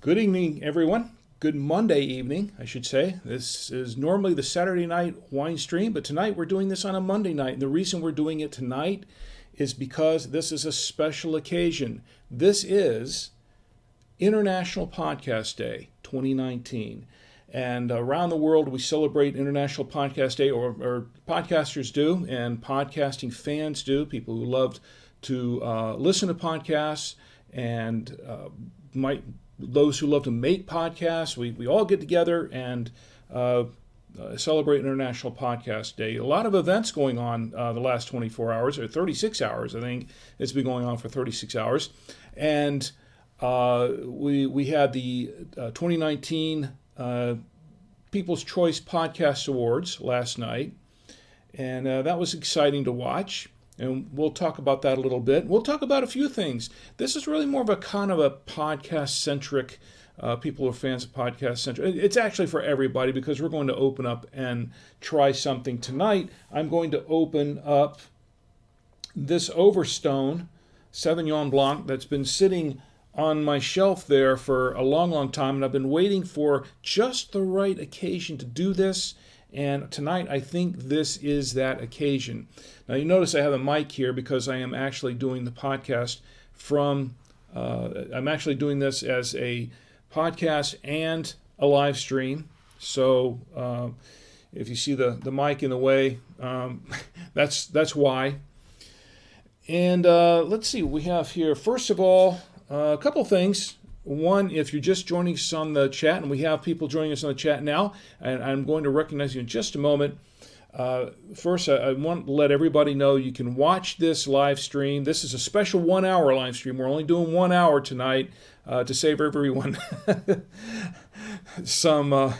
Good evening, everyone. Good Monday evening, I should say. This is normally the Saturday night wine stream, but tonight we're doing this on a Monday night. And the reason we're doing it tonight is because this is a special occasion. This is International Podcast Day 2019. And around the world, we celebrate International Podcast Day, or podcasters do, and podcasting fans do, people who love to listen to podcasts, and those who love to make podcasts. We all get together and celebrate International Podcast Day. A lot of events going on the last 24 hours, or 36 hours, I think. It's been going on for 36 hours. And we had the 2019 People's Choice Podcast Awards last night, and that was exciting to watch, and we'll talk about that a little bit. We'll talk about a few things. This is really more of a kind of a podcast-centric, people who are fans of podcast-centric. It's actually for everybody because we're going to open up and try something tonight. I'm going to open up this Overstone Sauvignon Blanc that's been sitting on my shelf there for a long, long time, and I've been waiting for just the right occasion to do this, and tonight I think this is that occasion. Now you notice I have a mic here because I am actually doing the podcast from, I'm actually doing this as a podcast and a live stream, so if you see the mic in the way, that's why. And let's see what we have here. First of all, a couple things. One, if you're just joining us on the chat, and we have people joining us on the chat now, and I'm going to recognize you in just a moment. First, I want to let everybody know you can watch this live stream. This is a special 1 hour live stream. We're only doing 1 hour tonight to save everyone some.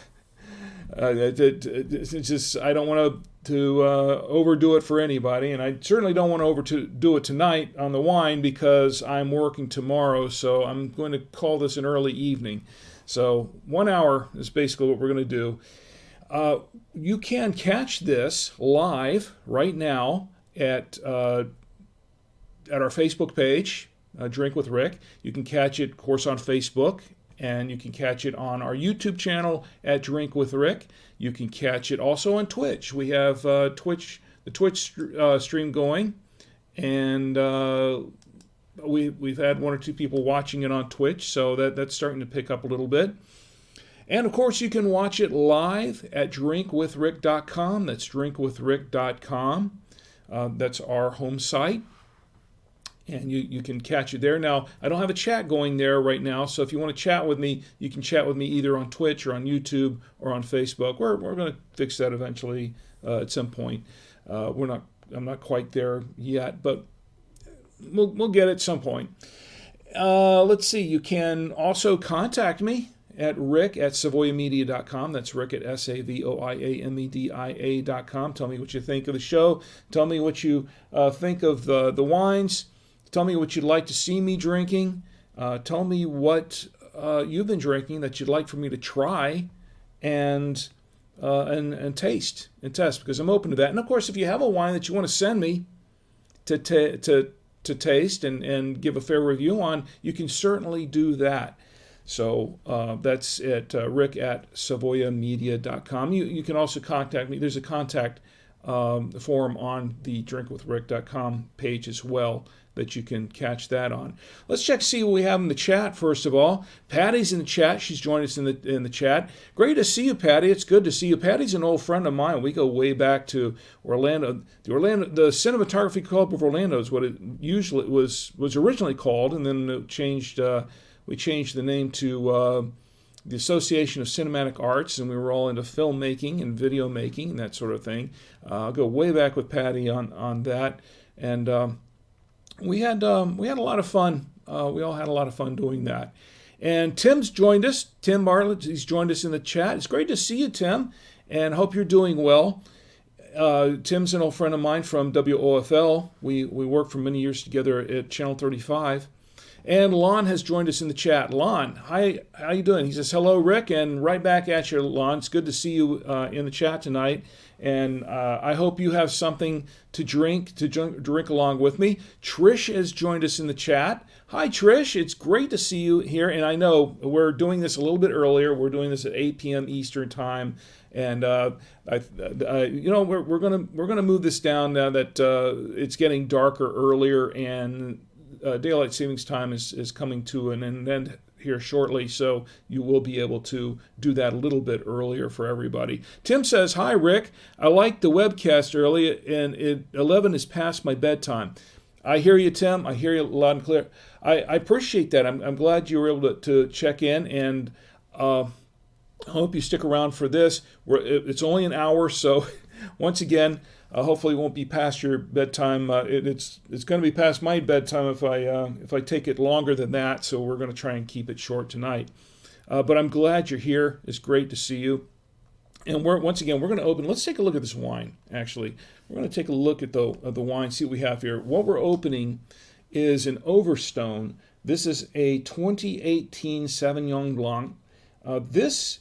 It's just I don't want to overdo it for anybody, and I certainly don't want to overdo it tonight on the wine because I'm working tomorrow, so I'm going to call this an early evening. So 1 hour is basically what we're going to do. You can catch this live right now at our Facebook page, Drink with Rick. You can catch it, of course, on Facebook. And you can catch it on our YouTube channel at Drink with Rick. You can catch it also on Twitch. We have the Twitch stream going, and we've had one or two people watching it on Twitch, so that's starting to pick up a little bit. And of course, you can watch it live at drinkwithrick.com. That's drinkwithrick.com. That's our home site. And you can catch it there. Now, I don't have a chat going there right now, so if you want to chat with me, you can chat with me either on Twitch or on YouTube or on Facebook. We're going to fix that eventually at some point. I'm not quite there yet, but we'll get it at some point. Let's see. You can also contact me at rick@savoyamedia.com. That's rick at SAVOIAMEDIA.com. Tell me what you think of the show. Tell me what you think of the wines. Tell me what you'd like to see me drinking. Tell me what you've been drinking that you'd like for me to try and taste and test, because I'm open to that. And of course, if you have a wine that you want to send me to taste and give a fair review on, you can certainly do that. So that's at rick@savoyamedia.com. You can also contact me. There's a contact form on the drinkwithrick.com page as well that you can catch that on. Let's check see what we have in the chat first of all. Patty's in the chat. She's joined us in the chat. Great to see you, Patty. It's good to see you. Patty's an old friend of mine. We go way back to Orlando. The Cinematography Club of Orlando is what it usually was originally called, and then it changed. We changed the name to the Association of Cinematic Arts, and we were all into filmmaking and video making and that sort of thing. I'll go way back with Patty on that, and we had a lot of fun. We all had a lot of fun doing that. And Tim's joined us. Tim Bartlett, he's joined us in the chat. It's great to see you, Tim, and hope you're doing well. Tim's an old friend of mine from WOFL. We worked for many years together at Channel 35. And Lon has joined us in the chat. Lon, hi, how you doing? He says, hello, Rick, and right back at you, Lon. It's good to see you in the chat tonight, and I hope you have something to drink along with me. Trish has joined us in the chat. Hi, Trish. It's great to see you here, and I know we're doing this a little bit earlier. We're doing this at 8 p.m. Eastern Time, and we're gonna move this down now that it's getting darker earlier, and daylight savings time is coming to an end here shortly, so you will be able to do that a little bit earlier for everybody. Tim says, hi, Rick. I liked the webcast earlier, and 11 is past my bedtime. I hear you, Tim. I hear you loud and clear. I appreciate that. I'm glad you were able to check in, and I hope you stick around for this. It's only an hour, so once again, hopefully it won't be past your bedtime. It's going to be past my bedtime if I take it longer than that, so we're going to try and keep it short tonight. But I'm glad you're here. It's great to see you. And once again, we're going to open. Let's take a look at this wine, actually. We're going to take a look at the wine, see what we have here. What we're opening is an Overstone. This is a 2018 Sauvignon Blanc. This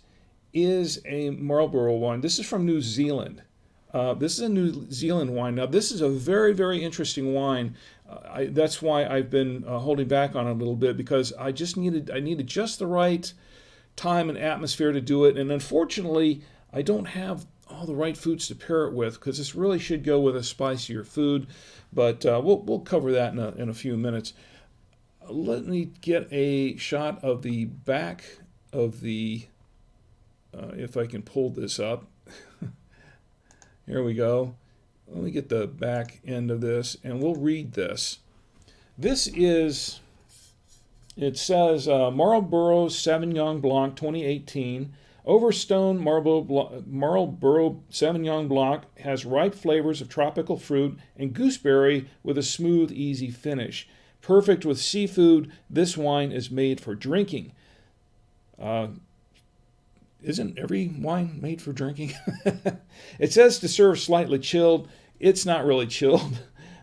is a Marlborough wine. This is from New Zealand. This is a New Zealand wine. Now, this is a very, very interesting wine. That's why I've been holding back on it a little bit, because I needed just the right time and atmosphere to do it. And unfortunately, I don't have all the right foods to pair it with, because this really should go with a spicier food. But we'll cover that in a few minutes. Let me get a shot of the back of the, if I can pull this up. Here we go. Let me get the back end of this, and we'll read this. It says Marlborough Sauvignon Blanc 2018. Overstone Marlborough Sauvignon Blanc has ripe flavors of tropical fruit and gooseberry with a smooth, easy finish. Perfect with seafood, this wine is made for drinking. Isn't every wine made for drinking? It says to serve slightly chilled. It's not really chilled.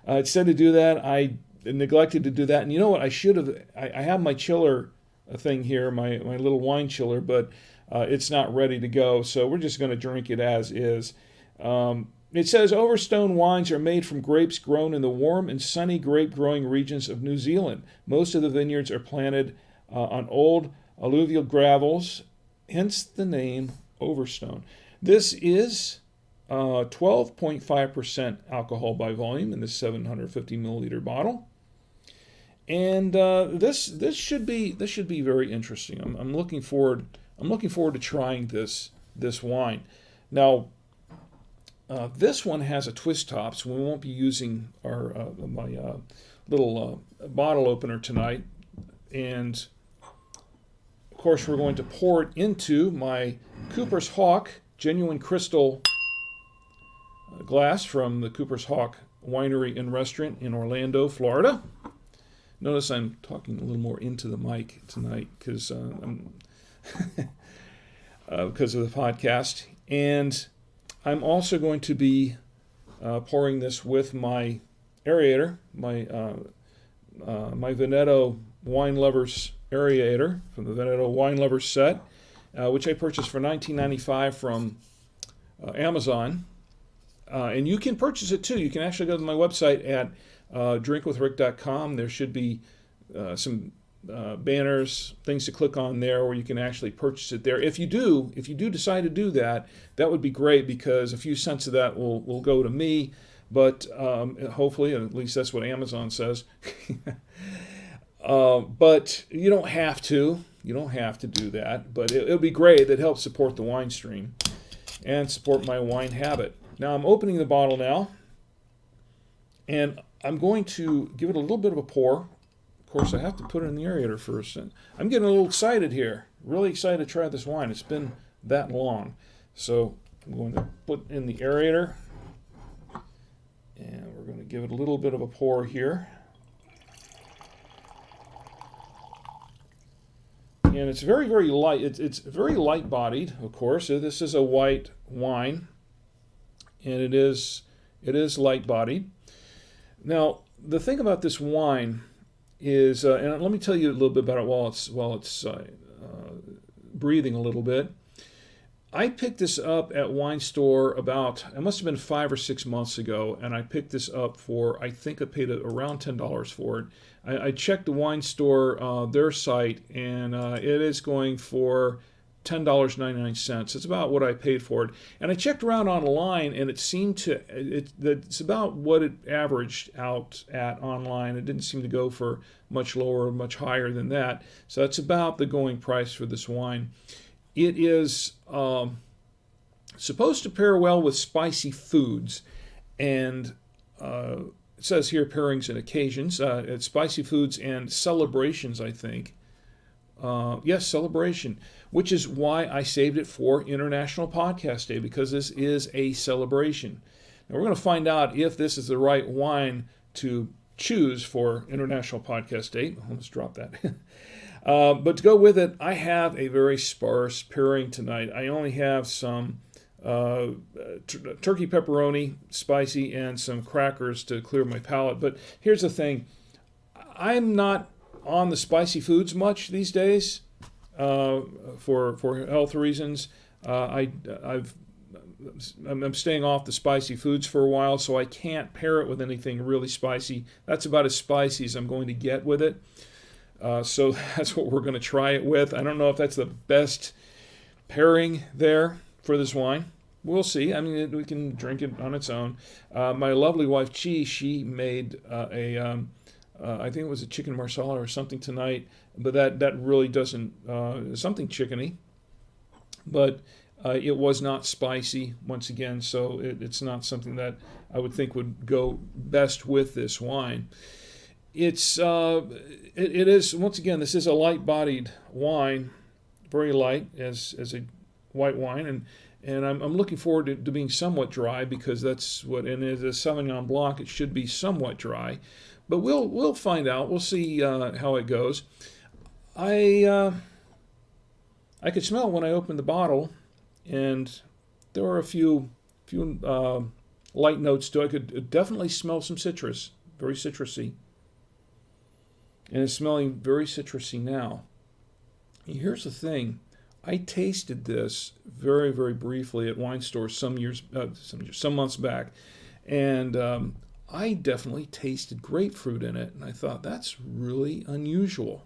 It said to do that. I neglected to do that. And you know what? I should have. I have my chiller thing here, my little wine chiller, but it's not ready to go. So we're just going to drink it as is. It says Overstone wines are made from grapes grown in the warm and sunny grape growing regions of New Zealand. Most of the vineyards are planted on old alluvial gravels, hence the name Overstone. This is 12.5% alcohol by volume in this 750 milliliter bottle, and this should be very interesting. I'm looking forward to trying this wine. Now, this one has a twist top, so we won't be using my little bottle opener tonight, and of course, we're going to pour it into my Cooper's Hawk genuine crystal glass from the Cooper's Hawk Winery and Restaurant in Orlando, Florida. Notice I'm talking a little more into the mic tonight because of the podcast. And I'm also going to be pouring this with my aerator, my Veneto Wine Lovers aerator from the Veneto Wine Lovers set, which I purchased for $19.95 from Amazon. And you can purchase it too. You can actually go to my website at drinkwithrick.com. There should be some banners, things to click on there where you can actually purchase it there. If you do decide to do that, that would be great, because a few cents of that will go to me. But hopefully, at least that's what Amazon says. But you don't have to. You don't have to do that. But it'll be great. It helps support the wine stream and support my wine habit. Now I'm opening the bottle now, and I'm going to give it a little bit of a pour. Of course, I have to put it in the aerator first. And I'm getting a little excited here. Really excited to try this wine. It's been that long. So I'm going to put in the aerator, and we're going to give it a little bit of a pour here. And it's very, very light. It's very light-bodied, of course. This is a white wine, and it is light-bodied. Now, the thing about this wine is, and let me tell you a little bit about it while it's breathing a little bit. I picked this up at Wine Store it must have been 5 or 6 months ago, and I picked this up for, I think I paid around $10 for it. I checked the Wine Store, their site, and it is going for $10.99. It's about what I paid for it. And I checked around online, and it seemed it's about what it averaged out at online. It didn't seem to go for much lower or much higher than that. So that's about the going price for this wine. It is supposed to pair well with spicy foods, and it says here pairings and occasions. It's spicy foods and celebrations, I think. Yes, celebration, which is why I saved it for International Podcast Day, because this is a celebration. Now we're going to find out if this is the right wine to choose for International Podcast Day. Let's drop that. But to go with it, I have a very sparse pairing tonight. I only have some turkey pepperoni, spicy, and some crackers to clear my palate. But here's the thing. I'm not on the spicy foods much these days for health reasons. I'm staying off the spicy foods for a while, so I can't pair it with anything really spicy. That's about as spicy as I'm going to get with it. So that's what we're going to try it with. I don't know if that's the best pairing there for this wine. We'll see. I mean, we can drink it on its own. My lovely wife, Chi, she made I think it was a chicken marsala or something tonight, but that really doesn't, something chickeny. But it was not spicy, once again, so it's not something that I would think would go best with this wine. It is, once again, this is a light-bodied wine, very light as a white wine, and I'm looking forward to being somewhat dry, because that's what, and as a Sauvignon Blanc, it should be somewhat dry, but we'll find out. We'll see how it goes. I could smell it when I opened the bottle, and there were a few light notes to it. I could definitely smell some citrus, very citrusy. And it's smelling very citrusy now. And here's the thing. I tasted this very, very briefly at Wine Store some months back. And I definitely tasted grapefruit in it. And I thought, that's really unusual.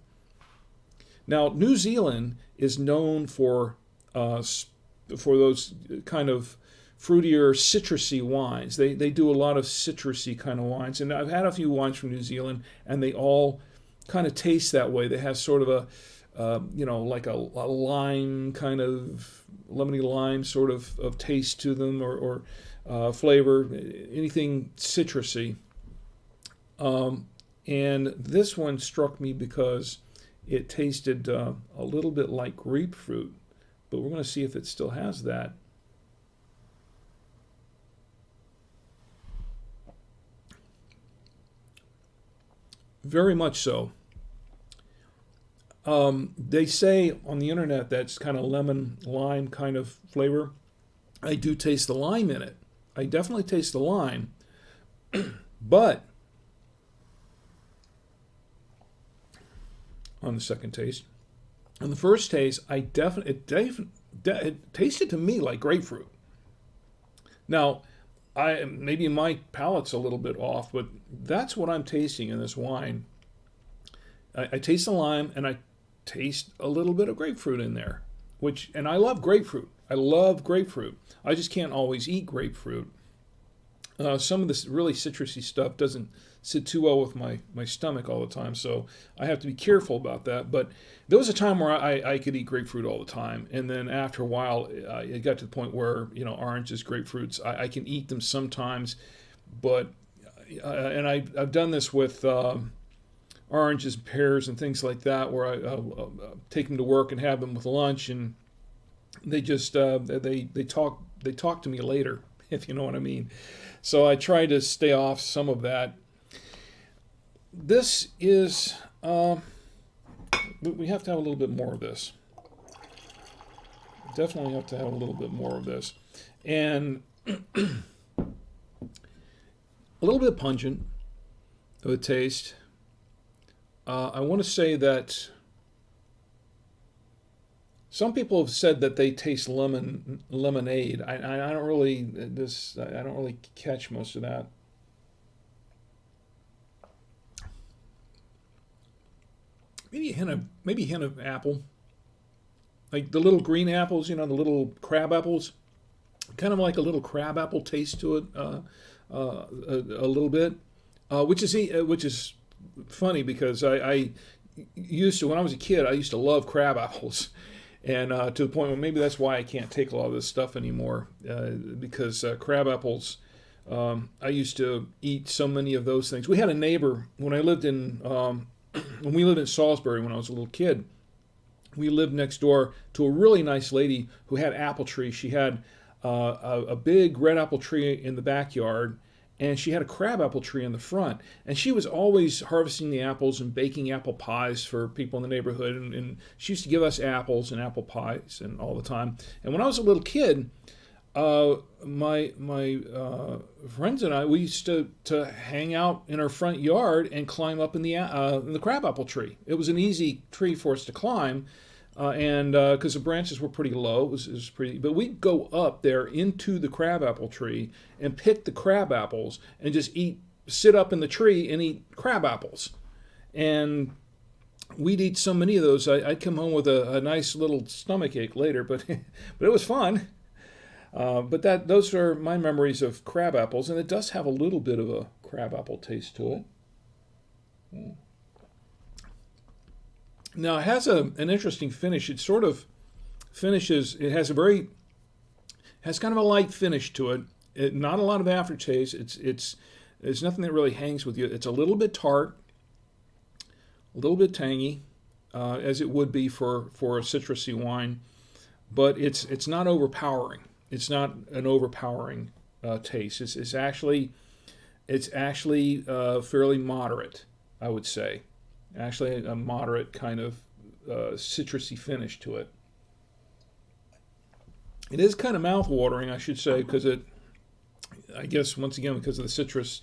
Now, New Zealand is known for those kind of fruitier, citrusy wines. They do a lot of citrusy kind of wines. And I've had a few wines from New Zealand, and they all kind of taste that way. They have sort of like a lime kind of, lemony lime sort of taste to them, or flavor, anything citrusy. And this one struck me because it tasted a little bit like grapefruit, but we're going to see if it still has that. Very much so. They say on the internet that's kind of lemon lime kind of flavor. I do taste the lime in it. I definitely taste the lime, but on the second taste, on the first taste, it tasted to me like grapefruit. Now, maybe my palate's a little bit off, but that's what I'm tasting in this wine. I taste the lime, and I taste a little bit of grapefruit in there, and I love grapefruit. I just can't always eat grapefruit. Some of this really citrusy stuff doesn't sit too well with my stomach all the time, so I have to be careful about that. But there was a time where I could eat grapefruit all the time, and then after a while, it got to the point where, oranges, grapefruits, I can eat them sometimes, but and I've done this with oranges, pears, and things like that, where I'll take them to work and have them with lunch, and they just they talk to me later, if you know what I mean. So I try to stay off some of that. This is we have to have a little bit more of this. Definitely have to have a little bit more of this, and a little bit pungent of a taste. I want to say that some people have said that they taste lemonade. I don't really I don't really catch most of that. Maybe a hint of apple, like the little green apples, the little crab apples, kind of like a little crab apple taste to it, a little bit, which is funny because I used to, when I was a kid, I used to love crab apples, and to the point where maybe that's why I can't take a lot of this stuff anymore, because crab apples. I used to eat so many of those things. We had a neighbor when I lived in when we lived in Salisbury when I was a little kid. We lived next door to a really nice lady who had apple trees. She had a big red apple tree in the backyard, and she had a crab apple tree in the front. And she was always harvesting the apples and baking apple pies for people in the neighborhood. And she used to give us apples and apple pies and all the time. And when I was a little kid, my friends and I, we used to hang out in our front yard and climb up in the crabapple tree. It was an easy tree for us to climb, and because the branches were pretty low, it was pretty. But we'd go up there into the crabapple tree and pick the crab apples and just sit up in the tree and eat crab apples, and we'd eat so many of those. I'd come home with a nice little stomach ache later, but but it was fun. But those are my memories of crab apples, and it does have a little bit of a crab apple taste to it. Now it has an interesting finish. It sort of finishes. It has kind of a light finish to it. Not a lot of aftertaste. It's nothing that really hangs with you. It's a little bit tart, a little bit tangy, as it would be for a citrusy wine, but it's not overpowering. It's not an overpowering taste. It's actually fairly moderate, I would say. Actually, a moderate kind of citrusy finish to it. It is kind of mouth-watering, I should say, because I guess once again because of the citrus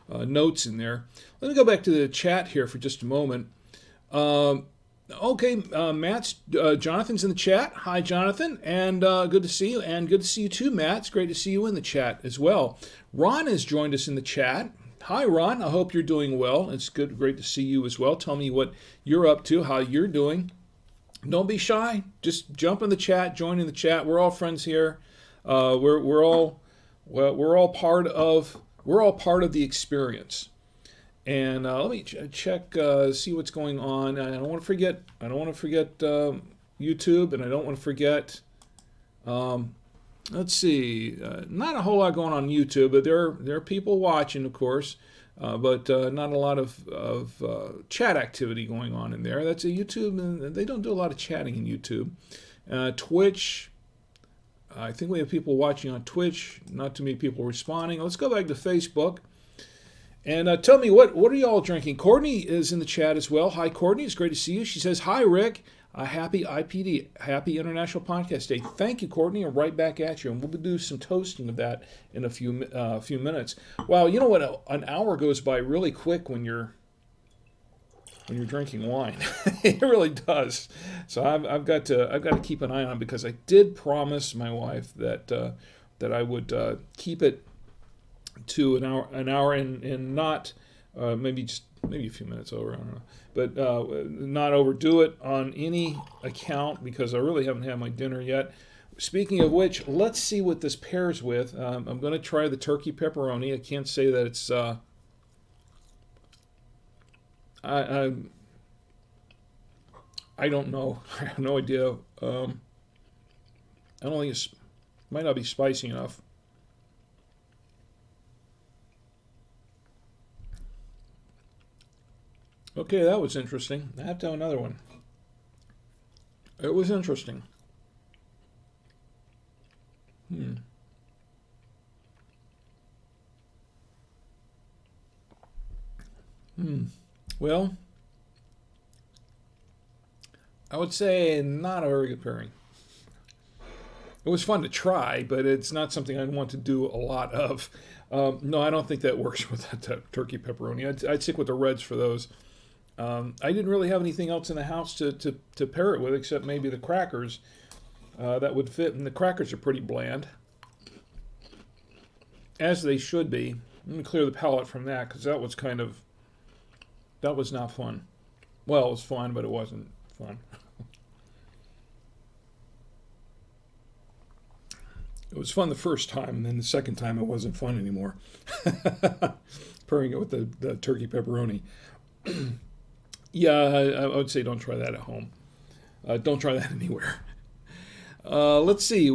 notes in there. Let me go back to the chat here for just a moment. Okay, Jonathan's in the chat. Hi, Jonathan, and good to see you, and good to see you too, Matt. It's great to see you in the chat as well. Ron has joined us in the chat. Hi, Ron. I hope you're doing well. It's great to see you as well. Tell me what you're up to, how you're doing. Don't be shy. Just jump in the chat, join in the chat. We're all friends here. We're all part of the experience. And let me check, see what's going on. I don't want to forget YouTube, and I don't want to forget. Let's see, not a whole lot going on YouTube, but there are people watching, of course, but not a lot of chat activity going on in there. That's a YouTube, and they don't do a lot of chatting in YouTube. Twitch. I think we have people watching on Twitch. Not too many people responding. Let's go back to Facebook. And tell me, what are you all drinking? Courtney is in the chat as well. Hi, Courtney. It's great to see you. She says, hi, Rick. Happy IPD, Happy International Podcast Day. Thank you, Courtney. I'm right back at you. And we'll do some toasting of that in a few minutes. Wow, you know what? An hour goes by really quick when you're drinking wine. It really does. So I've got to keep an eye on it, because I did promise my wife that I would keep it to an hour and not maybe a few minutes over, I don't know, but not overdo it on any account, because I really haven't had my dinner yet. Speaking of which, let's see what this pairs with. I'm going to try the turkey pepperoni. I can't say that it's I don't know. I have no idea. I don't think might not be spicy enough. Okay, that was interesting. I have to have another one. It was interesting. Well, I would say not a very good pairing. It was fun to try, but it's not something I'd want to do a lot of. No, I don't think that works with that turkey pepperoni. I'd stick with the reds for those. I didn't really have anything else in the house to pair it with except maybe the crackers that would fit, and the crackers are pretty bland, as they should be. Let me clear the palate from that because that was not fun. Well, it was fun, but it wasn't fun. It was fun the first time, and then the second time it wasn't fun anymore. Pairing it with the turkey pepperoni. Yeah, I would say don't try that at home. Don't try that anywhere. Let's see.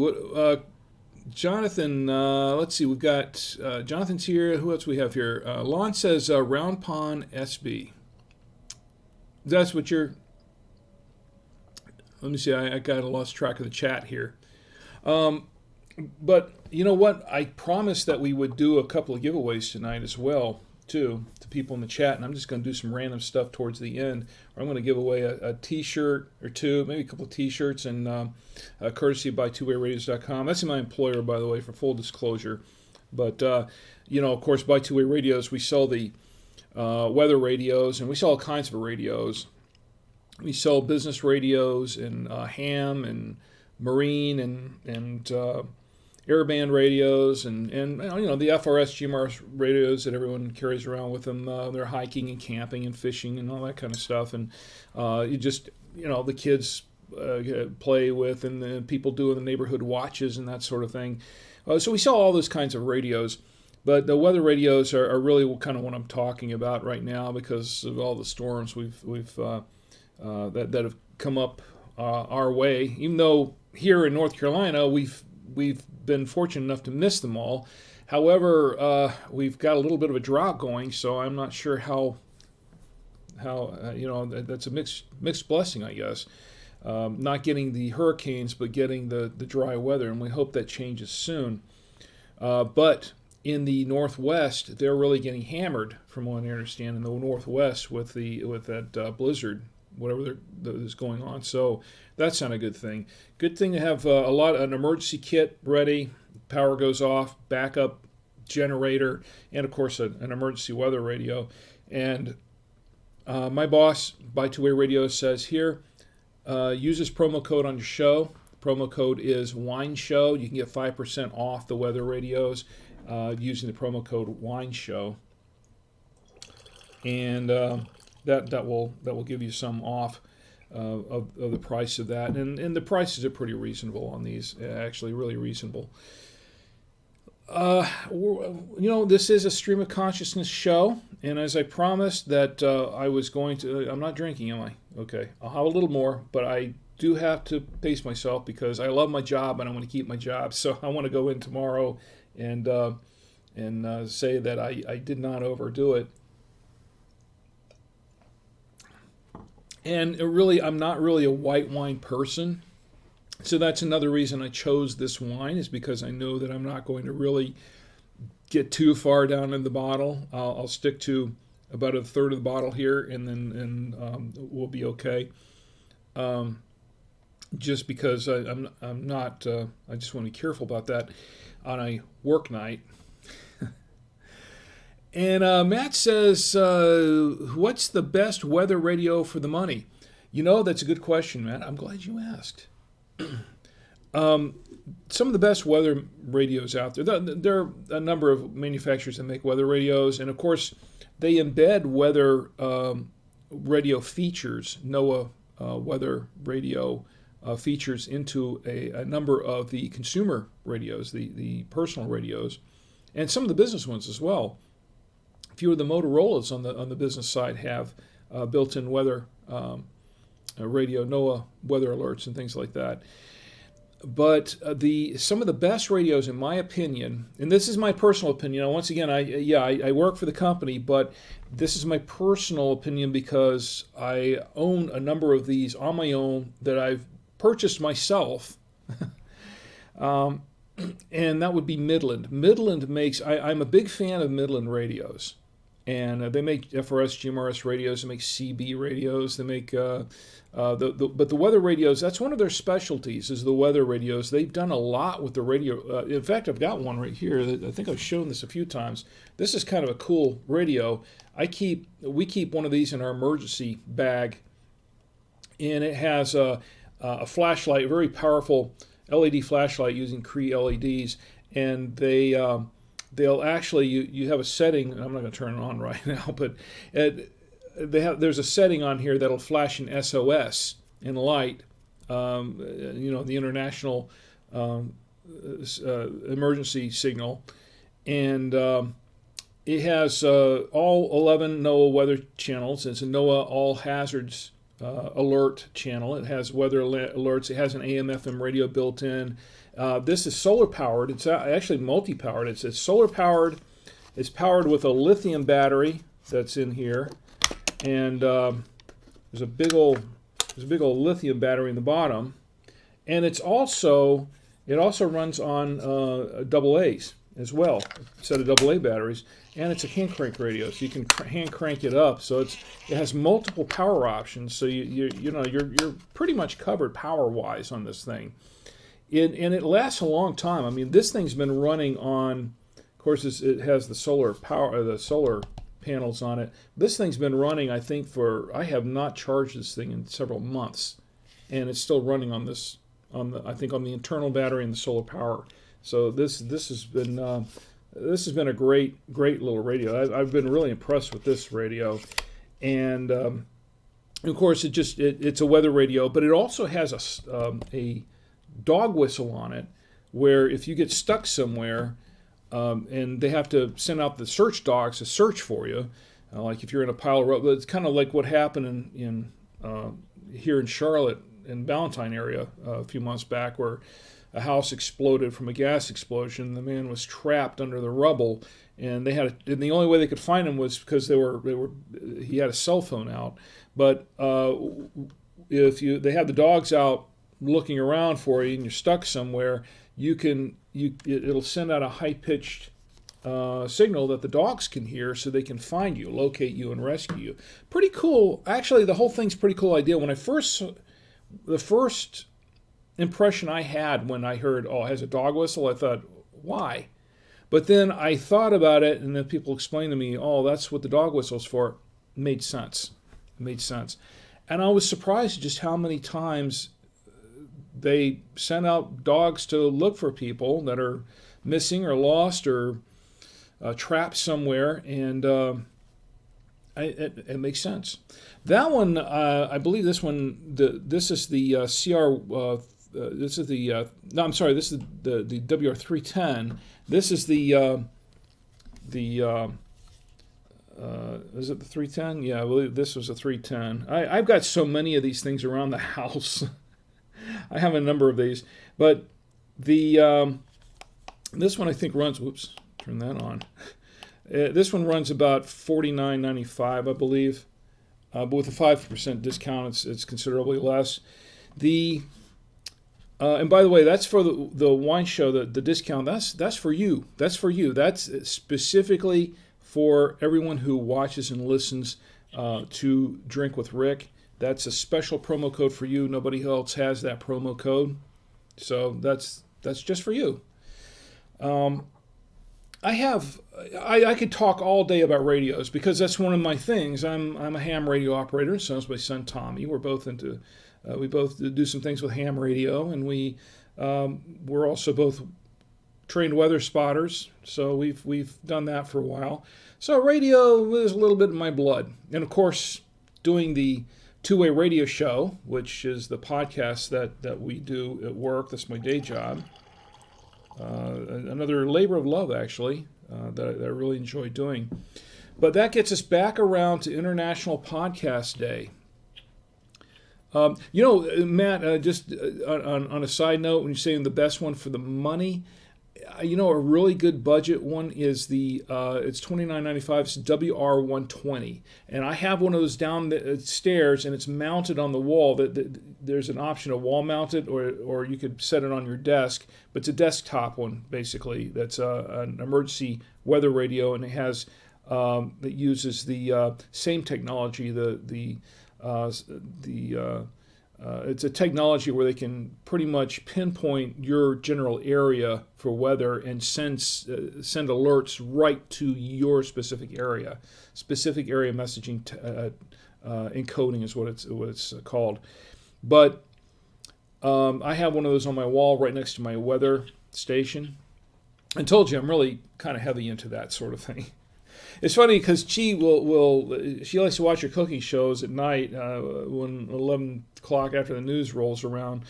Jonathan, let's see. We've got Jonathan's here. Who else we have here? Lon says Round Pond SB. That's what you're... Let me see. I got lost track of the chat here. But you know what? I promised that we would do a couple of giveaways tonight as well, too, to people in the chat. And I'm just going to do some random stuff towards the end. I'm going to give away a T-shirt or two, maybe a couple of T-shirts, and courtesy of BuyTwoWayRadios.com. That's my employer, by the way, for full disclosure. But, you know, of course, Buy Two Way Radios, we sell the weather radios, and we sell all kinds of radios. We sell business radios and ham and marine and airband radios and you know, the FRS GMRS radios that everyone carries around with them. They're hiking and camping and fishing and all that kind of stuff. And you just, you know, the kids play with, and the people do in the neighborhood watches and that sort of thing. So we sell all those kinds of radios. But the weather radios are really kind of what I'm talking about right now because of all the storms that have come up our way. Even though here in North Carolina we've been fortunate enough to miss them all. However, we've got a little bit of a drought going, so I'm not sure how you know, that's a mixed blessing, I guess. Not getting the hurricanes, but getting the dry weather, and we hope that changes soon. But in the Northwest, they're really getting hammered, from what I understand, in the Northwest with that blizzard, whatever is going on. So that's not a good thing. Good thing to have an emergency kit ready. Power goes off, backup generator, and of course an emergency weather radio. And my boss, Buy Two Way Radio, says here, use this promo code on your show. The promo code is WINESHOW. You can get 5% off the weather radios using the promo code WINESHOW, and that will give you some off of the price of that, and the prices are pretty reasonable on these, actually really reasonable. You know, this is a stream of consciousness show, and as I promised that I was going to, I'm not drinking, am I? Okay, I'll have a little more, but I do have to pace myself because I love my job and I want to keep my job, so I want to go in tomorrow and say that I did not overdo it. And really, I'm not really a white wine person, so that's another reason I chose this wine, is because I know that I'm not going to really get too far down in the bottle. I'll stick to about a third of the bottle here, and then we'll be okay. Just because I'm not, I just want to be careful about that on a work night. And Matt says, what's the best weather radio for the money? You know, that's a good question, Matt. I'm glad you asked. Some of the best weather radios out there, there are a number of manufacturers that make weather radios, and of course, they embed weather radio features, NOAA weather radio features into a number of the consumer radios, the personal radios, and some of the business ones as well. A few of the Motorola's on the business side have built-in weather radio, NOAA weather alerts and things like that. But some of the best radios, in my opinion, and this is my personal opinion. Once again, I work for the company, but this is my personal opinion because I own a number of these on my own that I've purchased myself. And that would be Midland. Midland makes, I'm a big fan of Midland radios. And they make FRS, GMRS radios. They make CB radios. They make but the weather radios. That's one of their specialties. Is the weather radios. They've done a lot with the radio. In fact, I've got one right here. I think I've shown this a few times. This is kind of a cool radio. We keep one of these in our emergency bag, and it has a flashlight, a very powerful LED flashlight using Cree LEDs, and they'll actually, you have a setting. I'm not going to turn it on right now, but there's a setting on here that'll flash an SOS in light, the international emergency signal, and it has all 11 NOAA weather channels. It's a NOAA all hazards alert channel. It has weather alerts. It has an AM/FM radio built in. This is solar powered. It's actually multi-powered. It's solar powered. It's powered with a lithium battery that's in here, and there's a big old lithium battery in the bottom, and it also runs on AA's as well, a set of AA batteries, and it's a hand crank radio, so you can hand crank it up. So it has multiple power options. So you're pretty much covered power wise on this thing. And it lasts a long time. I mean, this thing's been running on, of course, it has the solar power, the solar panels on it. This thing's been running, I think, I have not charged this thing in several months, and it's still running on this, I think on the internal battery and the solar power. So this has been a great little radio. I've been really impressed with this radio, and of course it's a weather radio, but it also has a dog whistle on it, where if you get stuck somewhere and they have to send out the search dogs to search for you, like if you're in a pile of rubble. It's kind of like what happened in here in Charlotte, in Valentine area, a few months back, where a house exploded from a gas explosion. The man was trapped under the rubble, and and the only way they could find him was because he had a cell phone out. But if they have the dogs out looking around for you and you're stuck somewhere, it'll send out a high-pitched signal that the dogs can hear, so they can find you, locate you, and rescue you. Pretty cool. Actually, the whole thing's a pretty cool idea. When the first impression I had when I heard, it has a dog whistle, I thought, why? But then I thought about it, and then people explained to me, that's what the dog whistle's for. It made sense. And I was surprised just how many times they send out dogs to look for people that are missing or lost or trapped somewhere, and it makes sense. That one, I believe this one, this is the CR. This is the this is the WR310. This is the is it the 310? Yeah, I believe this was a 310. I've got so many of these things around the house. I have a number of these, but this one I think runs. Whoops, turn that on. This one runs about $49.95, I believe, but with a 5% discount, it's considerably less. And by the way, that's for the wine show. The discount, that's for you. That's for you. That's specifically for everyone who watches and listens to Drink with Rick. That's a special promo code for you. Nobody else has that promo code, so that's just for you. I could talk all day about radios because that's one of my things. I'm a ham radio operator, and so is my son Tommy. We're both into we both do some things with ham radio, and we're also both trained weather spotters. So we've done that for a while. So radio is a little bit in my blood, and of course, doing the two-way radio show, which is the podcast that we do at work. That's my day job. Another labor of love, actually, that I really enjoy doing. But that gets us back around to International Podcast Day. Matt, just on a side note, when you're saying the best one for the money, a really good budget one is it's $29.95. It's WR120, and I have one of those downstairs, and it's mounted on the wall. There's an option to wall mount it, or you could set it on your desk. But it's a desktop one, basically. That's an emergency weather radio, and it has that uses the same technology. It's a technology where they can pretty much pinpoint your general area for weather and send alerts right to your specific area. Specific area messaging encoding is what it's called. But I have one of those on my wall right next to my weather station. I told you I'm really kind of heavy into that sort of thing. It's funny because she likes to watch her cooking shows at night when 11 o'clock after the news rolls around,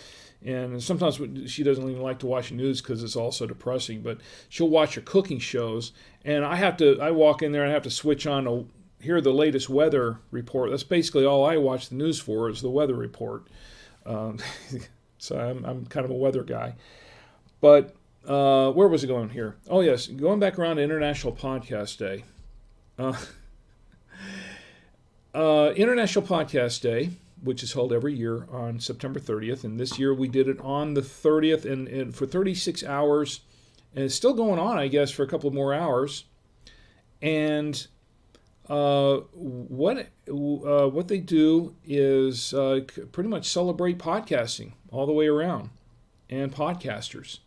and sometimes she doesn't even like to watch the news because it's all so depressing. But she'll watch her cooking shows, and I walk in there and I have to switch on to hear the latest weather report. That's basically all I watch the news for is the weather report. So I'm kind of a weather guy, but. Where was it going here? Oh, yes, going back around to International Podcast Day. International Podcast Day, which is held every year on September 30th, and this year we did it on the 30th and for 36 hours, and it's still going on, I guess, for a couple more hours. And what they do is pretty much celebrate podcasting all the way around and podcasters.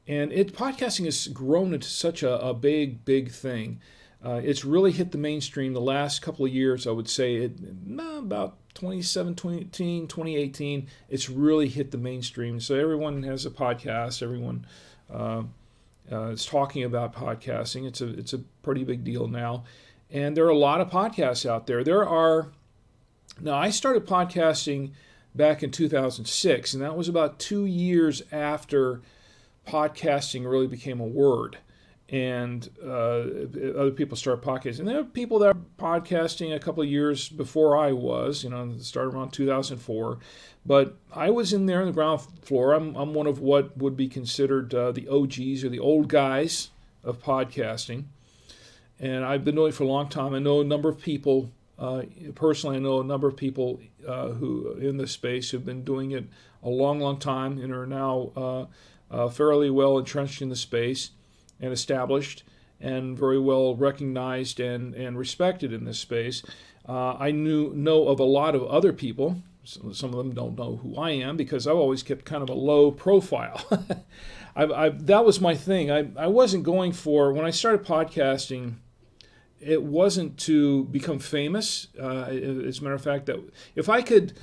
And podcasting has grown into such a big thing. It's really hit the mainstream the last couple of years, I would say. About 2017, 2018, it's really hit the mainstream. So everyone has a podcast. Everyone is talking about podcasting. It's a pretty big deal now. And there are a lot of podcasts out there. Now, I started podcasting back in 2006, and that was about 2 years after podcasting really became a word, and other people start podcasting. And there are people that are podcasting a couple of years before I was, started around 2004. But I was in there on the ground floor. I'm one of what would be considered the OGs or the old guys of podcasting, and I've been doing it for a long time. I know a number of people personally. I know a number of people who in this space who've been doing it a long time and are now fairly well entrenched in the space and established and very well recognized and respected in this space. I know of a lot of other people. Some of them don't know who I am because I've always kept kind of a low profile. That was my thing. I wasn't going for, when I started podcasting, it wasn't to become famous. As a matter of fact, that if I could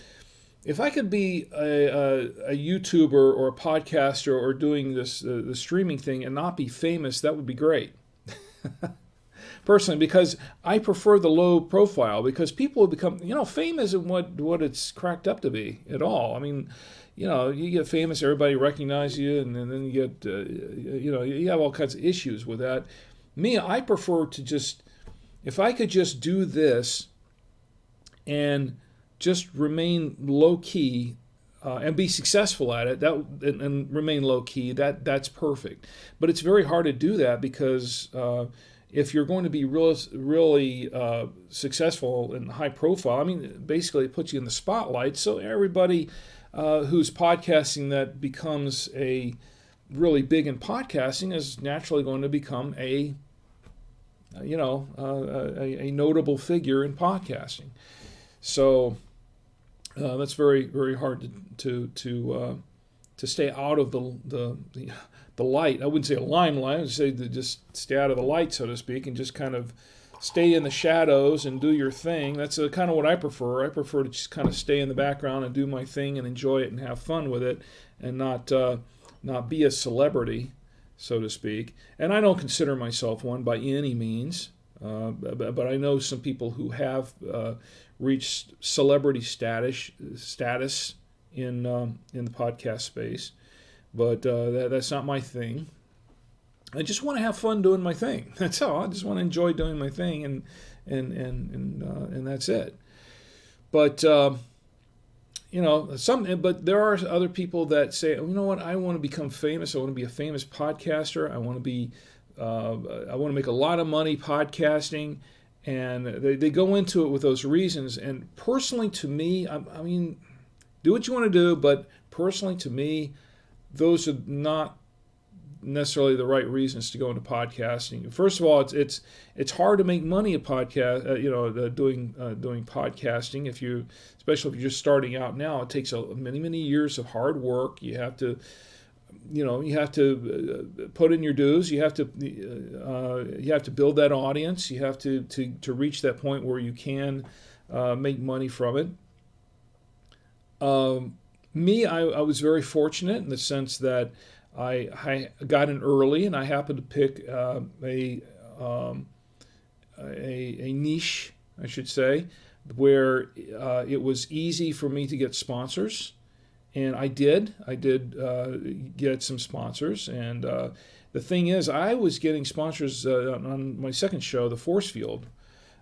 be a YouTuber or a podcaster or doing the streaming thing and not be famous, that would be great. Personally, because I prefer the low profile, because people have become, fame isn't what it's cracked up to be at all. I mean, you get famous, everybody recognizes you, and then you get, you have all kinds of issues with that. Me, I prefer to if I could just do this and just remain low key and be successful at it, and remain low key, that's perfect. But it's very hard to do that because if you're going to be really successful and high profile, I mean, basically it puts you in the spotlight. So everybody who's podcasting that becomes a really big in podcasting is naturally going to become a notable figure in podcasting. So that's very, very hard to stay out of the light. I wouldn't say a limelight. I would say to just stay out of the light, so to speak, and just kind of stay in the shadows and do your thing. That's kind of what I prefer. I prefer to just kind of stay in the background and do my thing and enjoy it and have fun with it, and not be a celebrity, so to speak. And I don't consider myself one by any means, but I know some people who have reached celebrity status in the podcast space. But that's not my thing. I just want to have fun doing my thing. That's all. I just want to enjoy doing my thing, and that's it. But but there are other people that say, you know what? I want to become famous. I want to be a famous podcaster. I want to make a lot of money podcasting, and they go into it with those reasons. And personally, to me, I mean, do what you want to do, but personally, to me, those are not necessarily the right reasons to go into podcasting. First of all, it's hard to make money at podcast, doing podcasting. Especially if you're just starting out now, it takes many years of hard work. You have to put in your dues. You have to build that audience. You have to reach that point where you can make money from it. I was very fortunate in the sense that I got in early, and I happened to pick a niche, I should say, where it was easy for me to get sponsors, and I did get some sponsors. And the thing is, I was getting sponsors on my second show, The Force Field.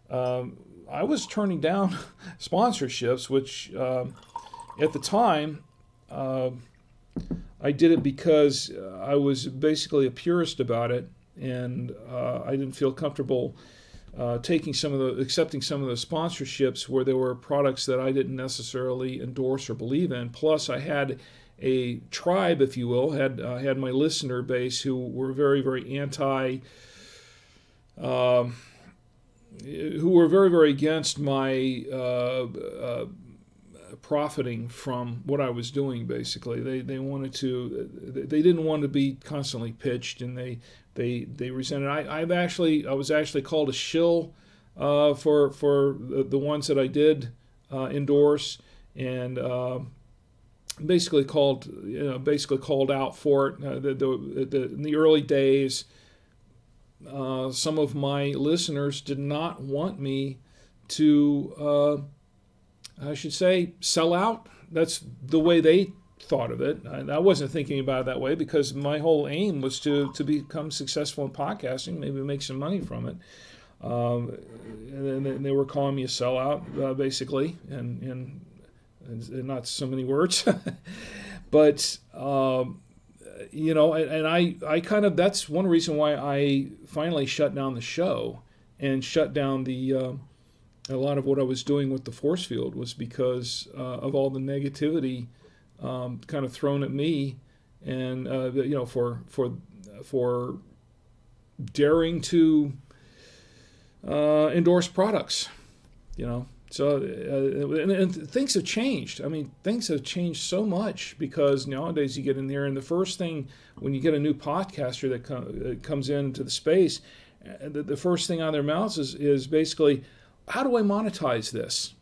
I was turning down sponsorships, which at the time, I did it because I was basically a purist about it, and I didn't feel comfortable accepting some of the sponsorships where there were products that I didn't necessarily endorse or believe in. Plus, I had a tribe, if you will, had my listener base who were very, very who were very, very against my profiting from what I was doing. Basically, they didn't want to be constantly pitched, and they resented. I was actually called a shill for the ones that I did endorse, and basically called out for it. In the early days, some of my listeners did not want me to, I should say, sell out. That's the way they thought of it. I wasn't thinking about it that way, because my whole aim was to become successful in podcasting, maybe make some money from it. And they were calling me a sellout, basically, and not so many words. But, and I kind of, that's one reason why I finally shut down the show and shut down a lot of what I was doing with the force field, was because of all the negativity kind of thrown at me, and for daring to endorse products, So and things have changed. I mean, things have changed so much, because nowadays you get in there, and the first thing when you get a new podcaster that comes into the space, the first thing on their mouths is basically, how do I monetize this?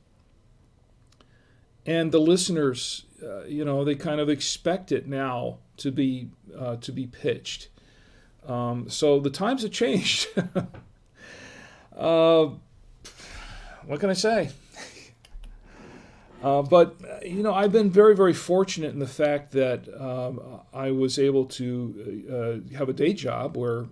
And the listeners, they kind of expect it now to be pitched. So the times have changed. What can I say? But I've been very, very fortunate in the fact that I was able to have a day job where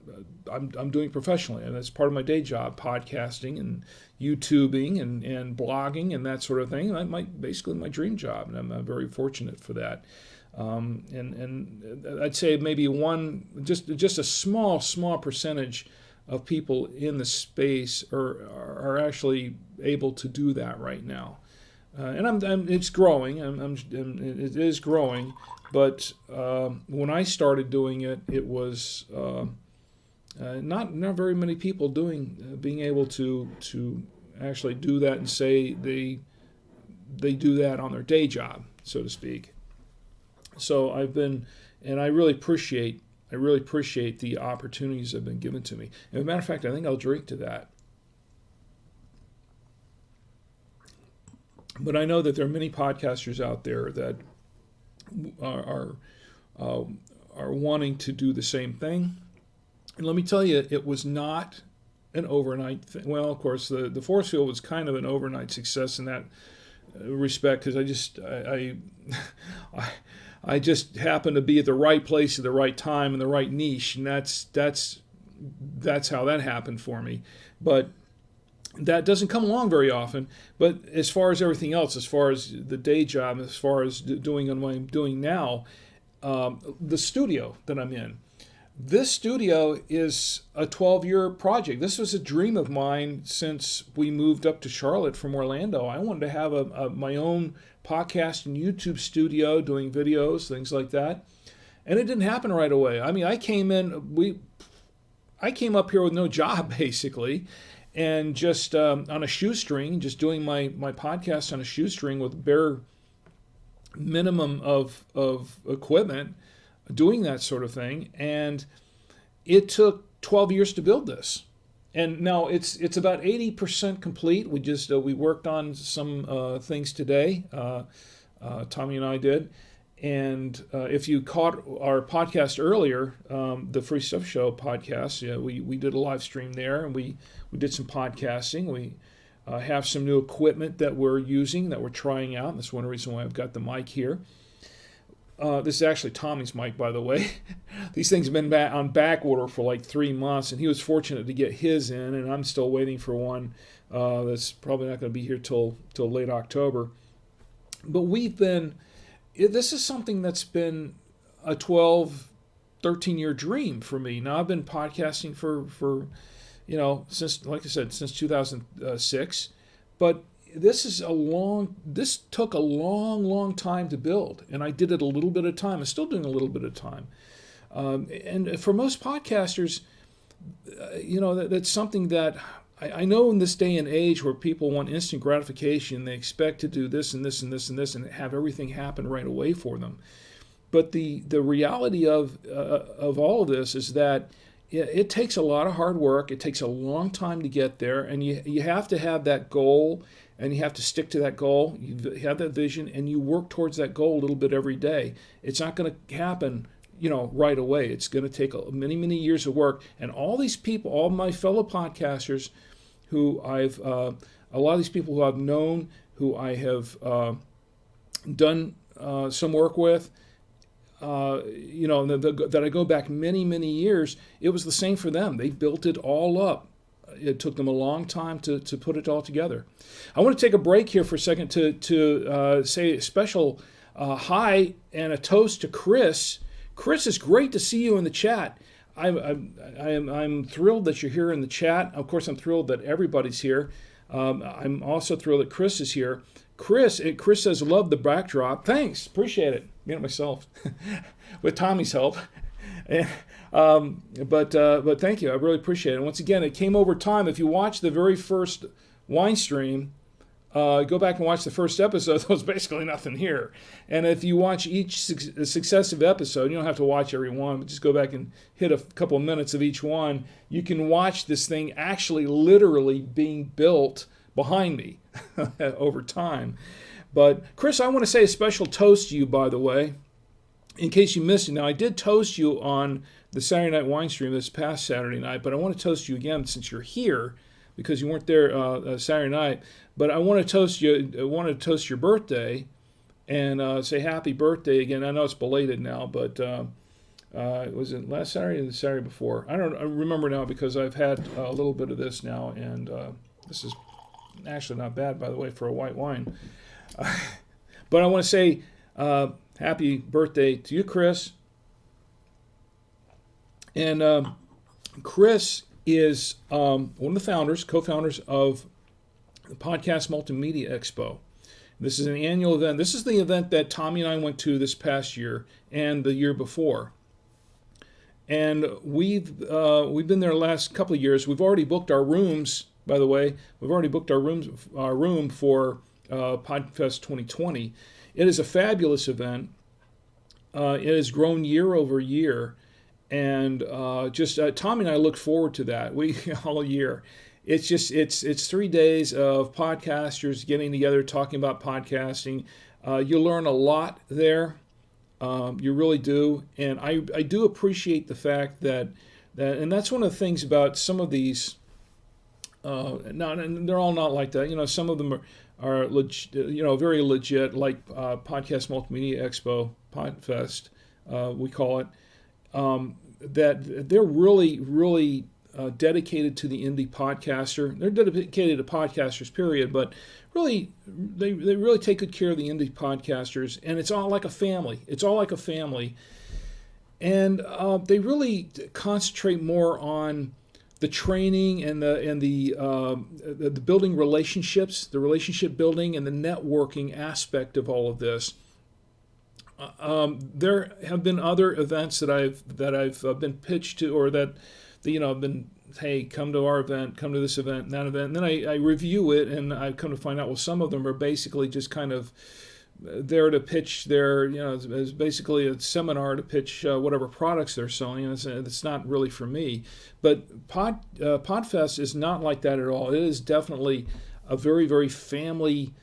I'm doing professionally, and that's part of my day job: podcasting and YouTubing and blogging and that sort of thing. Basically my dream job, and I'm very fortunate for that. And I'd say maybe just a small percentage of people in the space are actually able to do that right now. And it's growing. It is growing. But when I started doing it, it was not very many people being able to actually do that and say they do that on their day job, so to speak. So I really appreciate the opportunities that have been given to me. As a matter of fact, I think I'll drink to that. But I know that there are many podcasters out there that are wanting to do the same thing. And let me tell you, it was not an overnight thing. Well, of course, the force field was kind of an overnight success in that respect, because I just happened to be at the right place at the right time in the right niche, and that's how that happened for me. But that doesn't come along very often. But as far as everything else, as far as the day job, as far as doing what I'm doing now, the studio that I'm in, this studio is a 12-year project. This was a dream of mine since we moved up to Charlotte from Orlando. I wanted to have my own podcast and YouTube studio, doing videos, things like that. And it didn't happen right away. I mean, I came up here with no job basically, and just on a shoestring, just doing my podcast on a shoestring with bare minimum of equipment, doing that sort of thing. And it took 12 years to build this. And now it's about 80% complete. We worked on some things today. Tommy and I did. And if you caught our podcast earlier, the Free Stuff Show podcast, we did a live stream there, and we did some podcasting. We have some new equipment that we're using, that we're trying out. And that's one reason why I've got the mic here. This is actually Tommy's mic, by the way. These things have been on back order for like 3 months, and he was fortunate to get his in, and I'm still waiting for one that's probably not going to be here till late October. But this is something that's been a 12, 13-year dream for me. Now, I've been podcasting for since, like I said, since 2006, but this took a long time to build, and I did it a little bit at a time. I'm still doing a little bit at a time. And for most podcasters, that's something that I know in this day and age where people want instant gratification, they expect to do this and this and this and this and have everything happen right away for them. But the reality of all of this is that it takes a lot of hard work. It takes a long time to get there, and you have to have that goal, and you have to stick to that goal. You have that vision, and you work towards that goal a little bit every day. It's not going to happen, right away. It's going to take many years of work. And all these people, all my fellow podcasters, who a lot of these people who I've known, who I have done some work with, that I go back many years, it was the same for them. They built it all up. It took them a long time to put it all together. I want to take a break here for a second to say a special hi and a toast to Chris. Chris, it's great to see you in the chat. I'm thrilled that you're here in the chat. Of course, I'm thrilled that everybody's here. I'm also thrilled that Chris is here. Chris says, love the backdrop. Thanks, appreciate it. Made it myself with Tommy's help. But thank you, I really appreciate it. And once again, it came over time. If you watch the very first wine stream, go back and watch the first episode. There was basically nothing here. And if you watch each successive episode, you don't have to watch every one, but just go back and hit a couple of minutes of each one. You can watch this thing actually literally being built behind me over time. But Chris, I want to say a special toast to you, by the way, in case you missed it. Now, I did toast you on the Saturday Night Wine Stream this past Saturday night, but I want to toast you again since you're here, because you weren't there Saturday night. But I want to toast you. I want to toast your birthday, and say happy birthday again. I know it's belated now, but was it last Saturday or the Saturday before? I remember now, because I've had a little bit of this now, and this is actually not bad, by the way, for a white wine. But I want to say happy birthday to you, Chris. And Chris is one of the co-founders of the Podcast Multimedia Expo. This is an annual event. This is the event that Tommy and I went to this past year and the year before. And we've been there the last couple of years. We've already booked our rooms, by the way. We've already booked our room for PodFest 2020. It is a fabulous event. It has grown year over year. And Tommy and I look forward to that. All year. It's 3 days of podcasters getting together, talking about podcasting. You learn a lot there. You really do. And I do appreciate the fact that and that's one of the things about some of these. And they're all not like that. Some of them are very legit, like Podcast Multimedia Expo, PodFest, we call it. That they're really dedicated to the indie podcaster. They're dedicated to podcasters, period. But really, they really take good care of the indie podcasters, and it's all like a family. And they really concentrate more on the training and the building relationships, the relationship building and the networking aspect of all of this. There have been other events that I've been pitched to, or that I've been, hey, come to our event, come to this event, and that event, and then I review it, and I come to find out, well, some of them are basically just kind of there to pitch their, it's basically a seminar to pitch whatever products they're selling, and it's not really for me. But Podfest is not like that at all. It is definitely a very, very family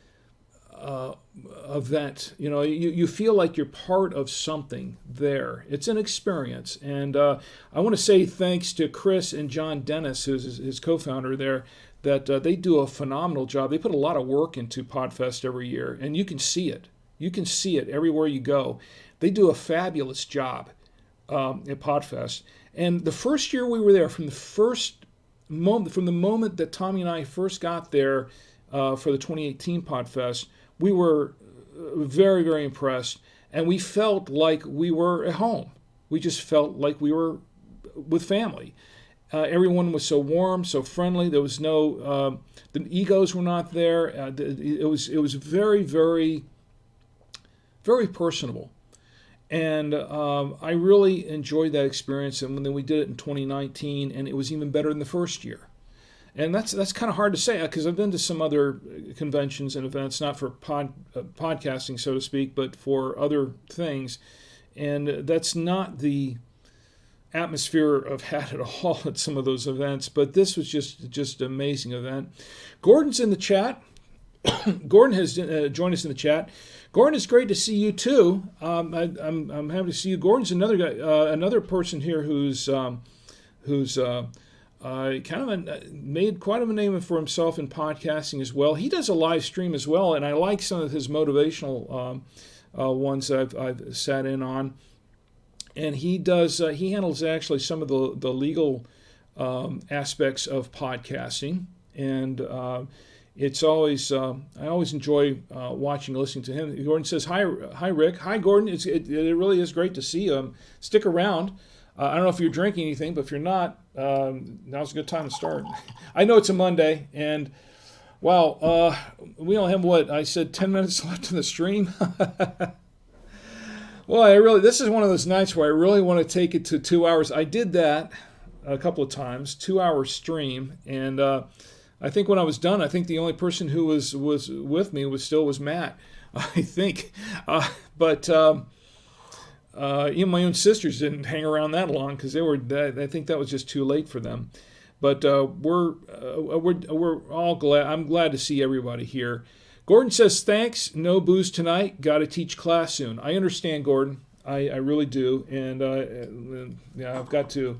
event. You feel like you're part of something there. It's an experience, and I want to say thanks to Chris and John Dennis, who's his co-founder there, that they do a phenomenal job. They put a lot of work into Podfest every year, and you can see it. You can see it everywhere you go. They do a fabulous job at Podfest. And the first year we were there, from the moment that Tommy and I first got there for the 2018 Podfest, we were very, very impressed, and we felt like we were at home. We just felt like we were with family. Everyone was so warm, so friendly. There was no, the egos were not there. It was very, very, very personable. And I really enjoyed that experience. And then we did it in 2019, and it was even better than the first year. And that's kind of hard to say, because I've been to some other conventions and events, not for podcasting, so to speak, but for other things. And that's not the atmosphere I've had at all at some of those events. But this was just an amazing event. Gordon's in the chat. Gordon has joined us in the chat. Gordon, it's great to see you too. I'm happy to see you. Gordon's another guy, another person here who's made quite of a name for himself in podcasting as well. He does a live stream as well, and I like some of his motivational ones I've sat in on. And he handles actually some of the legal aspects of podcasting, and it's always I always enjoy watching and listening to him. Gordon says, hi Rick. Hi Gordon. It really is great to see you. Stick around. I don't know if you're drinking anything, but if you're not, now's a good time to start. I know it's a Monday, and wow, we only have, what, I said 10 minutes left in the stream? Well, this is one of those nights where I really want to take it to 2 hours. I did that a couple of times, 2-hour stream, and I think when I was done, I think the only person who was with me was Matt, I think. But even my own sisters didn't hang around that long, because I think that was just too late for them. But we're all glad. I'm glad to see everybody here. Gordon says, thanks. No booze tonight. Got to teach class soon. I understand, Gordon. I really do. And yeah, I've got to.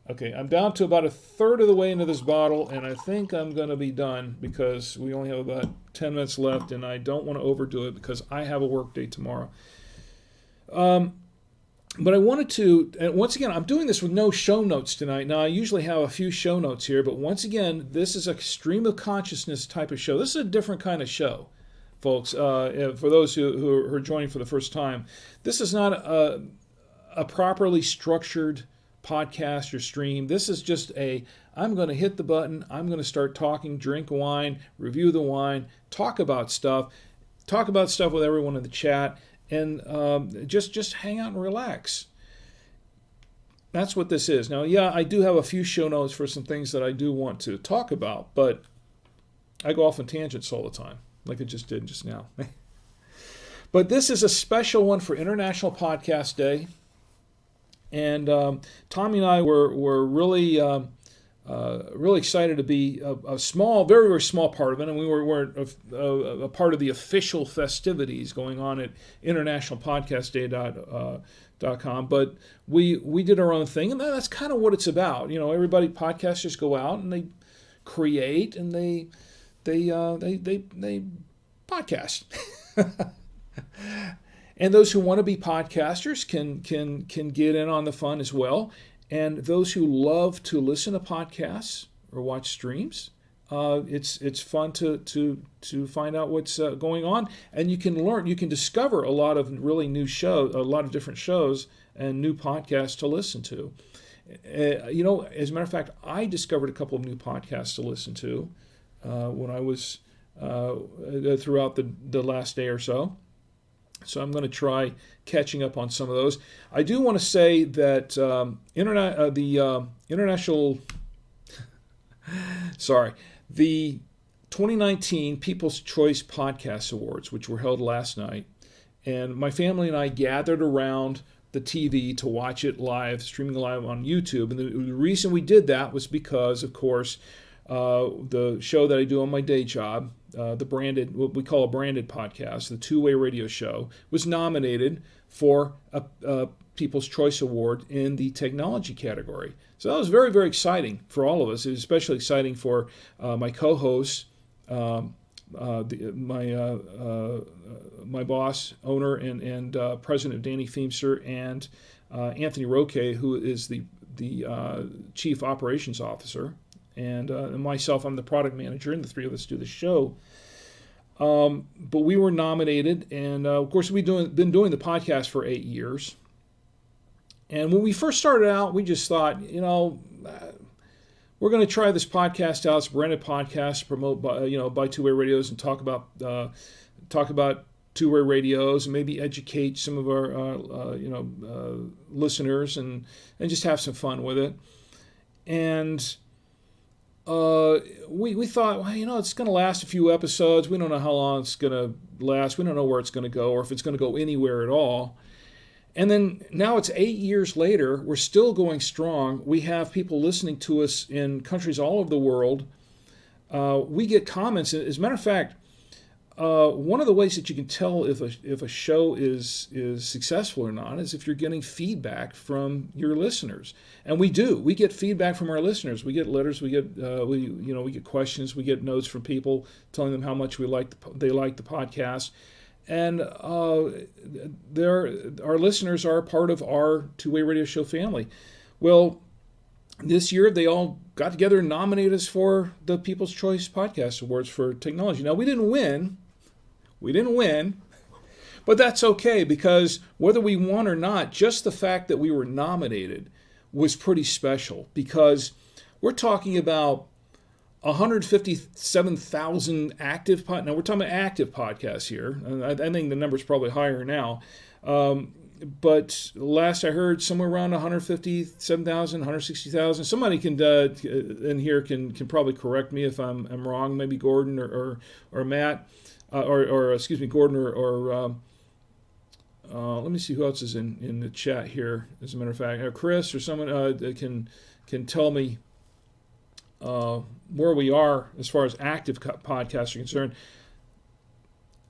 Okay, I'm down to about a third of the way into this bottle, and I think I'm going to be done, because we only have about 10 minutes left, and I don't want to overdo it because I have a work day tomorrow. But I wanted to, and once again, I'm doing this with no show notes tonight. Now, I usually have a few show notes here, but once again, this is a stream of consciousness type of show. This is a different kind of show, folks. For those who are joining for the first time, this is not a properly structured podcast or stream. This is just I'm going to hit the button, I'm going to start talking, drink wine, review the wine, talk about stuff with everyone in the chat, and just hang out and relax. That's what this is. Now, yeah, I do have a few show notes for some things that I do want to talk about, but I go off on tangents all the time, like I just did just now. But this is a special one for International Podcast Day. And Tommy and I were really really excited to be a small, very, very small part of it. And we weren't a part of the official festivities going on at internationalpodcastday.com. But we did our own thing, and that's kind of what it's about. Everybody, podcasters go out and they create and they podcast. And those who want to be podcasters can get in on the fun as well. And those who love to listen to podcasts or watch streams, it's fun to find out what's going on. And you can discover a lot of really new shows, a lot of different shows and new podcasts to listen to. As a matter of fact, I discovered a couple of new podcasts to listen to when I was throughout the last day or so. So I'm going to try catching up on some of those. I do want to say that international, sorry, the 2019 People's Choice Podcast Awards, which were held last night, and my family and I gathered around the TV to watch it live, streaming live on YouTube. And the reason we did that was because, of course, the show that I do on my day job, the branded, what we call a branded podcast, the two-way radio show, was nominated for a People's Choice Award in the technology category. So that was very, very exciting for all of us. It was especially exciting for my co-hosts, my boss, owner, and president of Danny Feemster, and Anthony Roque, who is the chief operations officer, and myself, I'm the product manager, and the three of us do the show. But we were nominated, and of course we've been doing the podcast for 8 years. And when we first started out, we just thought, we're going to try this podcast out. It's a branded podcast, promote by two-way radios, and talk about two-way radios, and maybe educate some of our listeners, and just have some fun with it. And we thought, well, it's going to last a few episodes. We don't know how long it's going to last. We don't know where it's going to go, or if it's going to go anywhere at all. And then now it's 8 years later. We're still going strong. We have people listening to us in countries all over the world. We get comments. As a matter of fact, one of the ways that you can tell if a show is successful or not is if you're getting feedback from your listeners. And we do. We get feedback from our listeners. We get letters. We get we get questions. We get notes from people telling them how much they like the podcast. And our listeners are a part of our two-way radio show family. Well, this year they all got together and nominated us for the People's Choice Podcast Awards for technology. Now, we didn't win, but that's okay, because whether we won or not, just the fact that we were nominated was pretty special, because we're talking about 157,000 active now we're talking about active podcasts here. I think the number's probably higher now. But last I heard, somewhere around 157,000, 160,000. Somebody can in here can probably correct me if I'm wrong. Maybe Gordon or Matt, or excuse me, Gordon or let me see who else is in the chat here. As a matter of fact, Chris or someone can tell me where we are as far as active podcasts are concerned.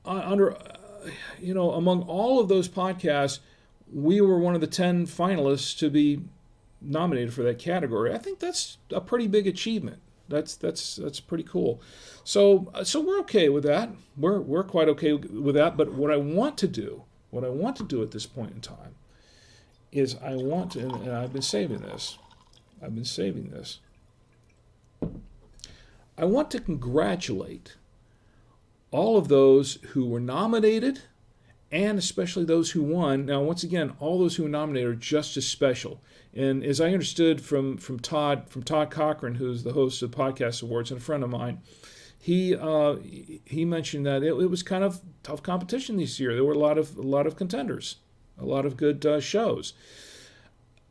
Among all of those podcasts, we were one of the 10 finalists to be nominated for that category. I think that's a pretty big achievement. That's pretty cool. So we're okay with that. We're quite okay with that. But what I want to do at this point in time is and I've been saving this. I want to congratulate all of those who were nominated, and especially those who won. Now, once again, all those who were nominated are just as special. And as I understood from Todd Cochran, who's the host of Podcast Awards and a friend of mine, he mentioned that it was kind of tough competition this year. There were a lot of contenders, a lot of good shows.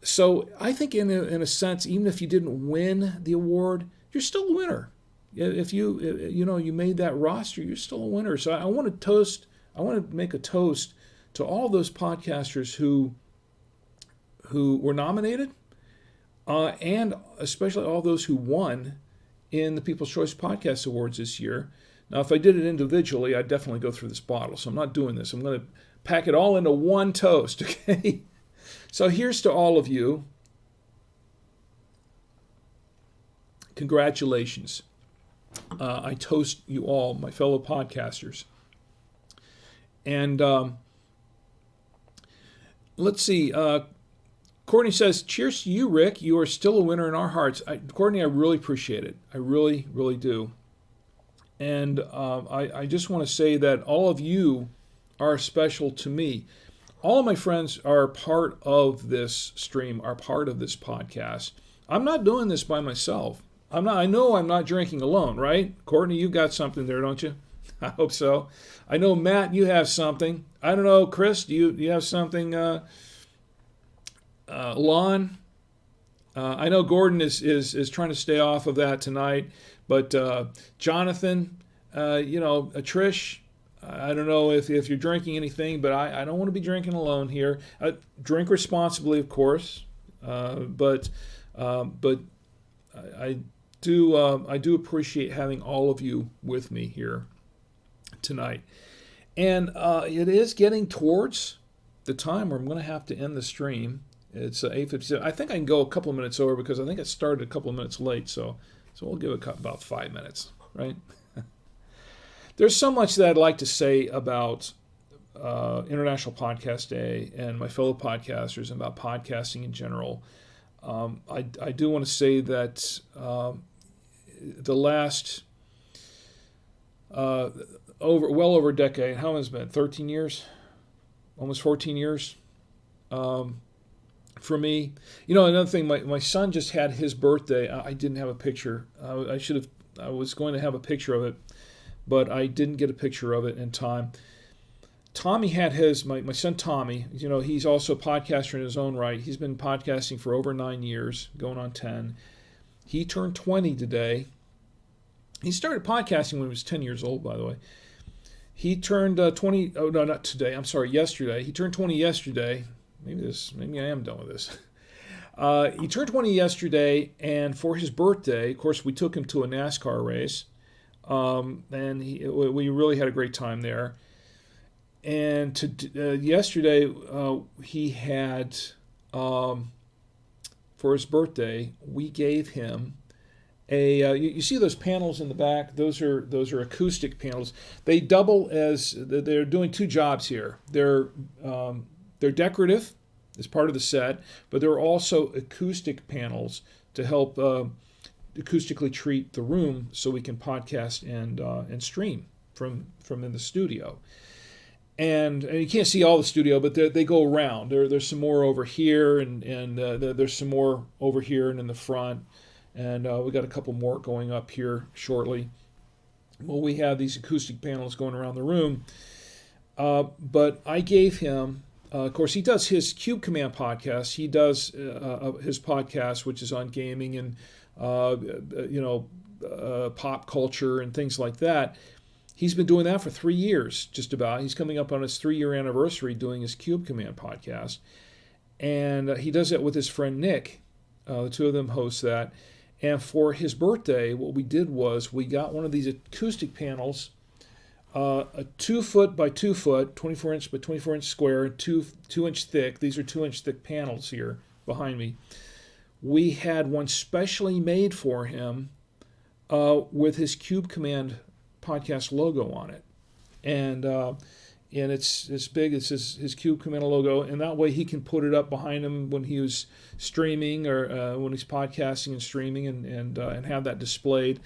So I think in a sense, even if you didn't win the award, you're still a winner. If you made that roster, you're still a winner. So I want to make a toast to all those podcasters who were nominated, and especially all those who won in the People's Choice Podcast Awards this year. Now, if I did it individually, I'd definitely go through this bottle. So I'm not doing this. I'm going to pack it all into one toast, okay? So here's to all of you. Congratulations. I toast you all, my fellow podcasters. And let's see. Courtney says, cheers to you, Rick. You are still a winner in our hearts. Courtney, I really appreciate it. I really, really do. And I just want to say that all of you are special to me. All of my friends are part of this stream, are part of this podcast. I'm not doing this by myself. I know I'm not drinking alone, right? Courtney, you got something there, don't you? I hope so. I know, Matt, you have something. I don't know, Chris, do you have something? Lon, I know Gordon is trying to stay off of that tonight, but Jonathan, Trish, I don't know if you're drinking anything, but I don't want to be drinking alone here. Drink responsibly, of course, but I do appreciate having all of you with me here tonight, and it is getting towards the time where I'm going to have to end the stream. It's 8:57. I think I can go a couple of minutes over because I think it started a couple of minutes late, so we'll give it about 5 minutes, right? There's so much that I'd like to say about International Podcast Day and my fellow podcasters and about podcasting in general. I do want to say that the last over a decade, how long has it been? 13 years? Almost 14 years? For me, another thing, my son just had his birthday. I didn't have a picture. I was going to have a picture of it, but I didn't get a picture of it in time. Tommy had my son Tommy, he's also a podcaster in his own right. He's been podcasting for over 9 years, going on 10. He turned 20 today. He started podcasting when he was 10 years old, by the way. He turned 20, oh no, not today, I'm sorry, yesterday. He turned 20 yesterday. Maybe I am done with this. He turned 20 yesterday, and for his birthday, of course, we took him to a NASCAR race, and we really had a great time there. And yesterday, he had, for his birthday, we gave him you see those panels in the back? Those are acoustic panels. They double as they're doing two jobs here. They're decorative as part of the set, but they're also acoustic panels to help acoustically treat the room so we can podcast and stream from in the studio. And you can't see all the studio, but they go around. There's some more over here, and there's some more over here and in the front. And we got a couple more going up here shortly. Well, we have these acoustic panels going around the room. But I gave him, of course, he does his Cube Command podcast. He does his podcast, which is on gaming and pop culture and things like that. He's been doing that for 3 years, just about. He's coming up on his 3-year anniversary doing his Cube Command podcast. And he does that with his friend Nick. The two of them host that. And for his birthday, what we did was we got one of these acoustic panels, a 2 foot by 2 foot, 24 inch by 24 inch square, 2 inch thick. These are 2 inch thick panels here behind me. We had one specially made for him with his Cube Command podcast logo on it, and it's big. It's his Cube Command logo, and that way he can put it up behind him when he was streaming or when he's podcasting and streaming, and have that displayed.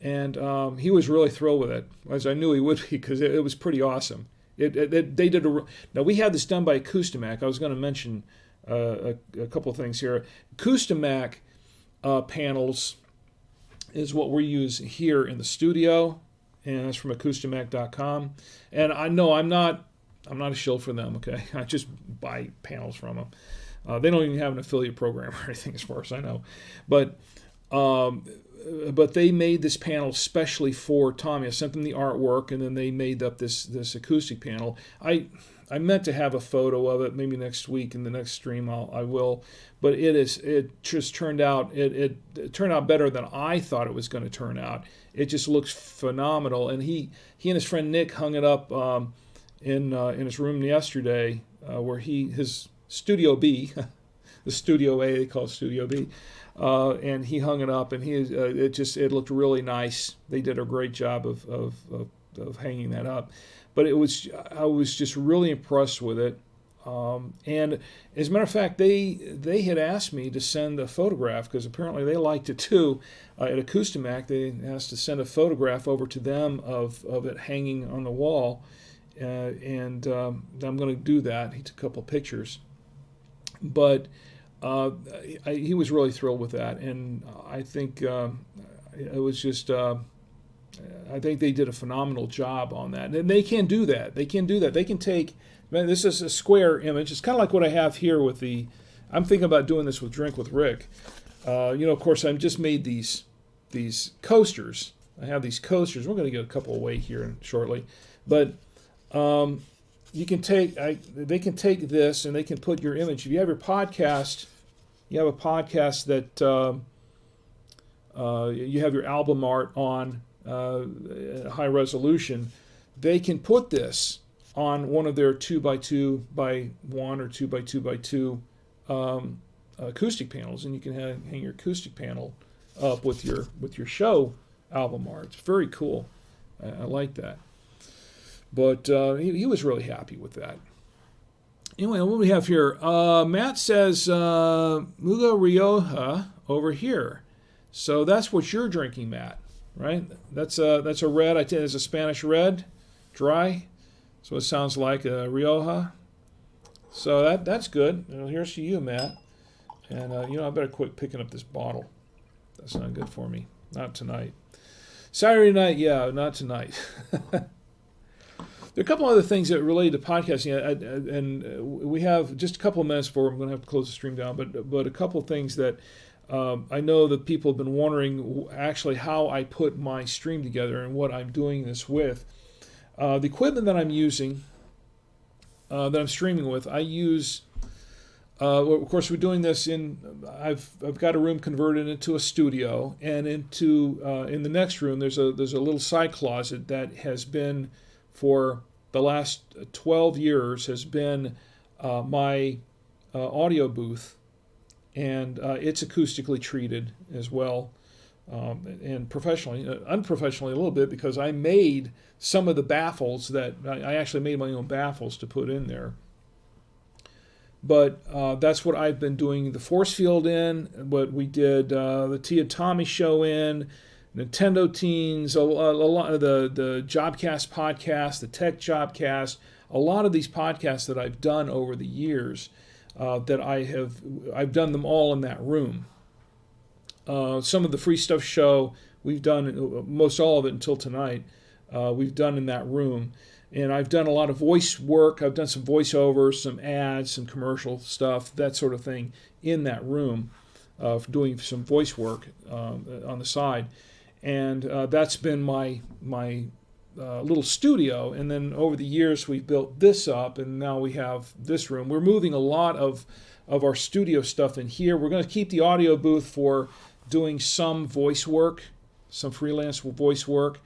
And he was really thrilled with it, as I knew he would be, because it was pretty awesome. They did now we had this done by Acoustimac. I was going to mention a couple of things here. Acoustimac panels is what we use here in the studio. And that's from Acoustimac.com. And I know I'm not a shill for them, okay? I just buy panels from them. They don't even have an affiliate program or anything, as far as I know. But they made this panel specially for Tommy. I sent them the artwork, and then they made up this acoustic panel. I meant to have a photo of it maybe next week in the next stream. I will, but it just turned out it turned out better than I thought it was going to turn out. It just looks phenomenal, and he and his friend Nick hung it up in his room yesterday, where his Studio B, the Studio A they call it Studio B, and he hung it up, and it looked really nice. They did a great job of hanging that up. But I was just really impressed with it. And as a matter of fact, they had asked me to send a photograph, because apparently they liked it too. At Acoustimac, they asked to send a photograph over to them of it hanging on the wall. And I'm going to do that. He took a couple of pictures. But he was really thrilled with that. And I think it was just... I think they did a phenomenal job on that. And they can do that. They can do that. They can take, man, this is a square image. It's kind of like what I have here with I'm thinking about doing this with Drink with Rick. Of course, I've just made these coasters. I have these coasters. We're going to get a couple away here shortly. But they can take this and they can put your image. If you have your podcast, you have a podcast that you have your album art on high resolution, they can put this on one of their 2x2 by 1 or 2x2 by 2 acoustic panels, and you can hang your acoustic panel up with your show album art. It's very cool. I like that. But he was really happy with that. Anyway, what do we have here? Matt says Muga Rioja over here. So that's what you're drinking, Matt, right? That's a red. It's a Spanish red, dry. So it sounds like a Rioja. So that's good. Well, here's to you, Matt. And I better quit picking up this bottle. That's not good for me. Not tonight. Saturday night, yeah, not tonight. There are a couple other things that relate to podcasting, and we have just a couple of minutes before I'm going to have to close the stream down. But a couple of things that I know that people have been wondering actually how I put my stream together and what I'm doing this with. The equipment that I'm using, that I'm streaming with, I use. Of course, we're doing this I've got a room converted into a studio, and in the next room there's a little side closet that has been for the last 12 years has been my audio booth, and it's acoustically treated as well, and unprofessionally a little bit, because I made some of the baffles that I actually made my own baffles to put in there. But that's what I've been doing the force field in, what we did the Tia Tommy show in, Nintendo Teens, a lot of the Jobcast podcast, the Tech Jobcast, a lot of these podcasts that I've done over the years, that I've done them all in that room. Some of the Free Stuff show we've done, most all of it until tonight, we've done in that room. And I've done a lot of voice work. I've done some voiceovers, some ads, some commercial stuff, that sort of thing in that room, doing some voice work on the side. And that's been my little studio. And then over the years, we've built this up, and now we have this room. We're moving a lot of our studio stuff in here. We're going to keep the audio booth for doing some voice work, some freelance voice work.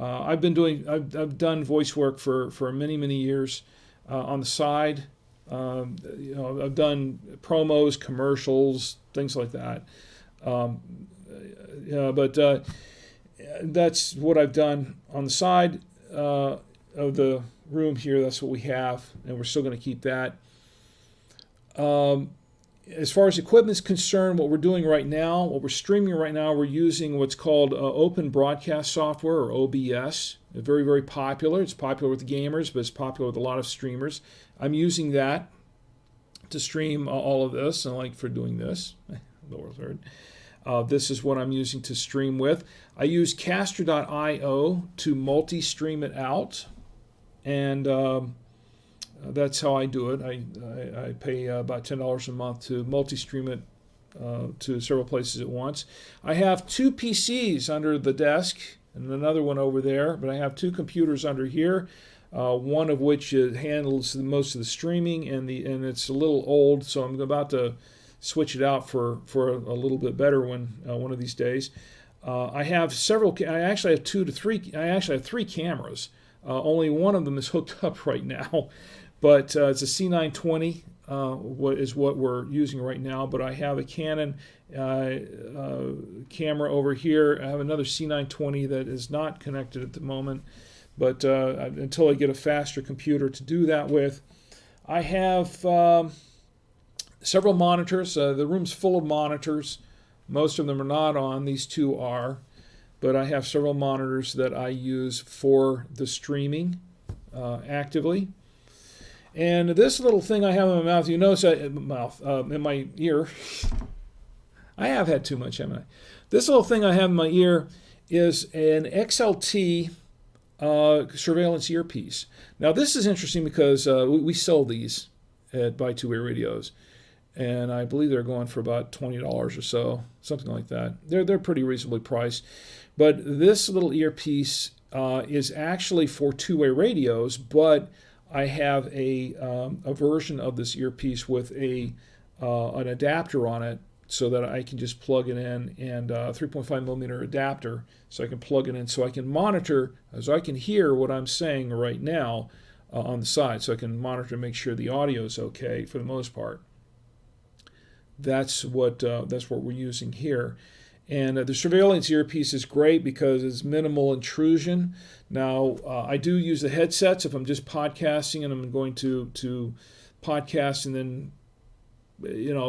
I've done voice work for many years on the side. I've done promos, commercials, things like that. But that's what I've done on the side of the room here. That's what we have, and we're still going to keep that. As far as equipment is concerned, what we're doing right now, what we're streaming right now, we're using what's called Open Broadcast Software, or OBS. It's very, very popular. It's popular with the gamers, but it's popular with a lot of streamers. I'm using that to stream all of this, and like for doing this, lower third. This is what I'm using to stream with. I use Caster.io to multi-stream it out, and that's how I do it. I pay about $10 a month to multi-stream it to several places at once. I have two PCs under the desk and another one over there, but I have two computers under here, one of which handles most of the streaming, and it's a little old, so I'm about to switch it out for a little bit better one of these days. I have several. I actually have three cameras. Only one of them is hooked up right now. But it's a C920 is what we're using right now. But I have a Canon camera over here. I have another C920 that is not connected at the moment. But until I get a faster computer to do that with, I have several monitors. The room's full of monitors. Most of them are not on. These two are. But I have several monitors that I use for the streaming actively. And this little thing I have in my mouth, you notice in my ear. I have had too much, haven't I? This little thing I have in my ear is an XLT surveillance earpiece. Now this is interesting because we sell these at Buy Two Way Radios, and I believe they're going for about $20 or so, something like that. They're pretty reasonably priced, but this little earpiece is actually for two-way radios, but I have a version of this earpiece with an adapter on it, so that I can just plug it in, and a 3.5 millimeter adapter, so I can plug it in, so I can monitor, so I can hear what I'm saying right now on the side, so I can monitor to make sure the audio is okay for the most part. That's what we're using here. And the surveillance earpiece is great because it's minimal intrusion. Now, I do use the headsets if I'm just podcasting and I'm going to podcast and then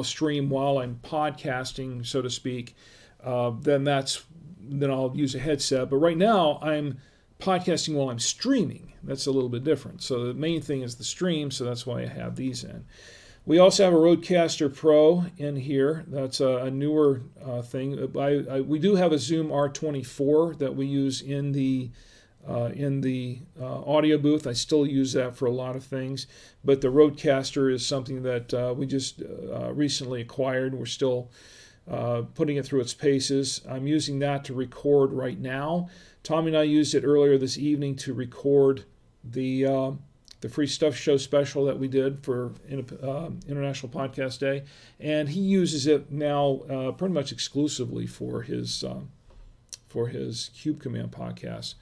stream while I'm podcasting, so to speak. Then I'll use a headset. But right now, I'm podcasting while I'm streaming. That's a little bit different. So the main thing is the stream, so that's why I have these in. We also have a Rodecaster Pro in here. That's a newer thing. We do have a Zoom R24 that we use in the audio booth. I still use that for a lot of things, but the Rodecaster is something that we just recently acquired. We're still putting it through its paces. I'm using that to record right now. Tommy and I used it earlier this evening to record the Free Stuff Show special that we did for International Podcast Day, and he uses it now pretty much exclusively for his Cube Command podcast.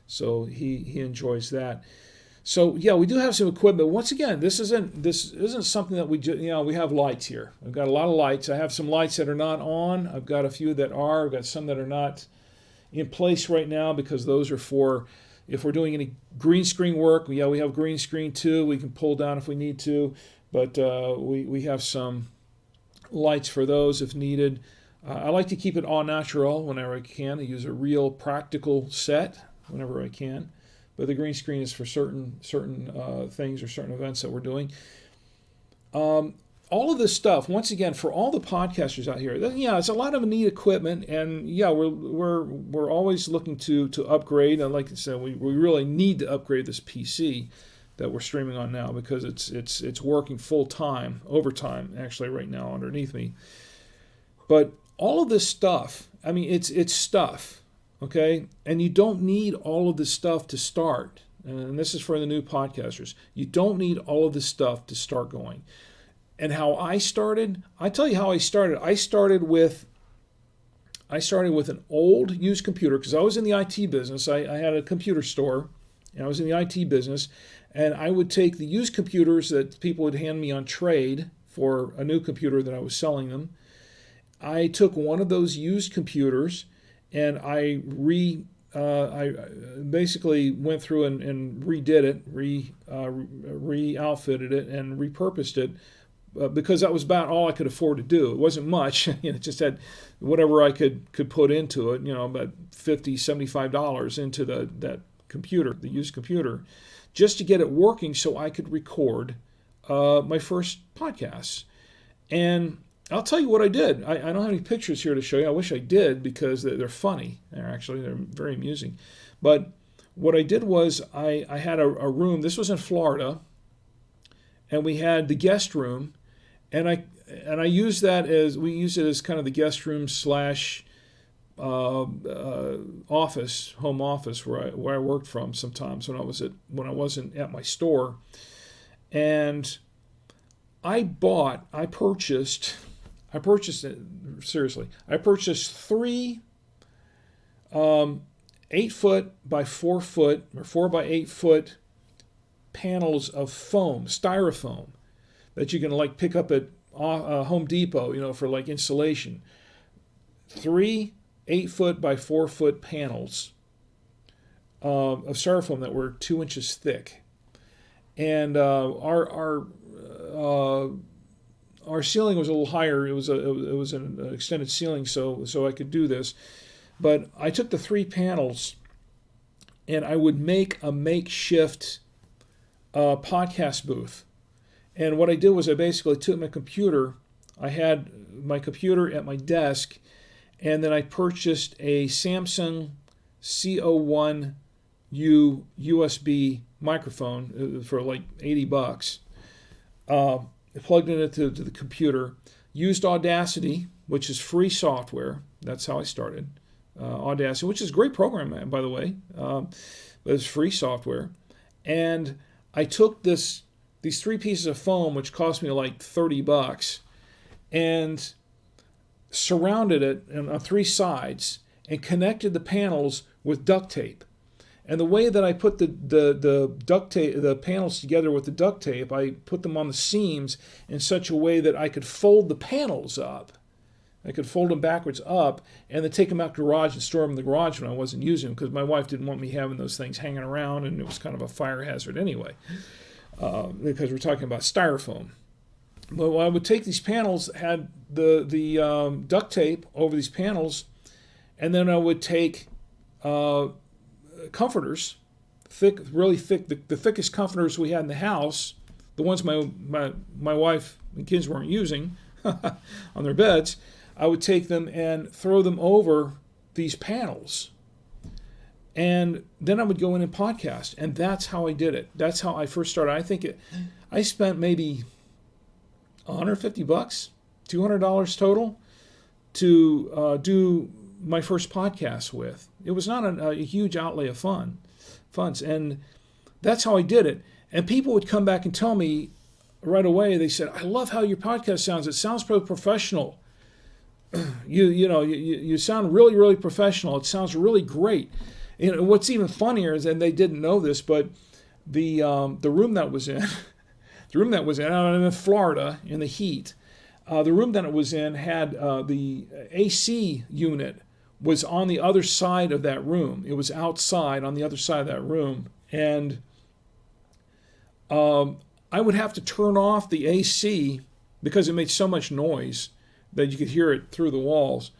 So he enjoys that. So yeah, we do have some equipment. Once again, this isn't something that we have lights here. I've got a lot of lights. I have some lights that are not on. I've got a few that are. I've got some that are not in place right now because those are for if we're doing any green screen work. Yeah, we have green screen too. We can pull down if we need to, but we have some lights for those if needed. I like to keep it all natural whenever I can. I use a real practical set whenever I can, but the green screen is for certain things or certain events that we're doing. All of this stuff, once again, for all the podcasters out here, it's a lot of neat equipment, and we're always looking to upgrade. And like I said, we really need to upgrade this PC that we're streaming on now because it's working full time, overtime actually right now underneath me. But all of this stuff, I mean, it's stuff. Okay, and you don't need all of this stuff to start. And this is for the new podcasters. You don't need all of this stuff to start going. And how I started, I tell you how I started. I started with an old used computer because I was in the IT business. I had a computer store, and I was in the IT business. And I would take the used computers that people would hand me on trade for a new computer that I was selling them. I took one of those used computers and I basically went through and redid it, re-outfitted it, and repurposed it because that was about all I could afford to do. It wasn't much. It just had whatever I could put into it, about $50, $75 into that computer, the used computer, just to get it working so I could record my first podcasts. And I'll tell you what I did. I don't have any pictures here to show you. I wish I did because they're funny. They're very amusing. But what I did was I had a room. This was in Florida, and we had the guest room, and I used that we used it as kind of the guest room slash office, home office where I worked from sometimes when I wasn't at my store, and I purchased it seriously. I purchased 3 8-foot by 4-foot or 4 by 8-foot panels of foam, styrofoam, that you can pick up at Home Depot, for insulation. 3 8-foot by 4-foot panels of styrofoam that were 2 inches thick, and our ceiling was a little higher. It was an extended ceiling, so I could do this. But I took the 3 panels, and I would make a makeshift podcast booth. And what I did was I basically took my computer. I had my computer at my desk, and then I purchased a Samsung CO1U USB microphone for like $80. Plugged it into the computer. Used Audacity, which is free software. That's how I started. Audacity, which is a great program, by the way. But it's free software. And I took these 3 pieces of foam, which cost me like $30, and surrounded it on 3 sides and connected the panels with duct tape. And the way that I put the duct tape, the panels together with the duct tape, I put them on the seams in such a way that I could fold the panels up. I could fold them backwards up and then take them out to the garage and store them in the garage when I wasn't using them, because my wife didn't want me having those things hanging around, and it was kind of a fire hazard anyway, because we're talking about styrofoam. But I would take these panels, had the duct tape over these panels, and then I would take comforters, really thick, the thickest comforters we had in the house, the ones my wife and kids weren't using on their beds. I would take them and throw them over these panels. And then I would go in and podcast. And that's how I did it. That's how I first started. I think I spent maybe $150, $200 total to do my first podcast with. It was not a huge outlay of funds. And that's how I did it. And people would come back and tell me right away, they said, I love how your podcast sounds. It sounds pretty professional. You sound really, really professional. It sounds really great. What's even funnier is, and they didn't know this, but the room that was in, I'm in Florida in the heat. The room that it was in had the AC unit was on the other side of that room. It was outside on the other side of that room. And I would have to turn off the AC because it made so much noise that you could hear it through the walls.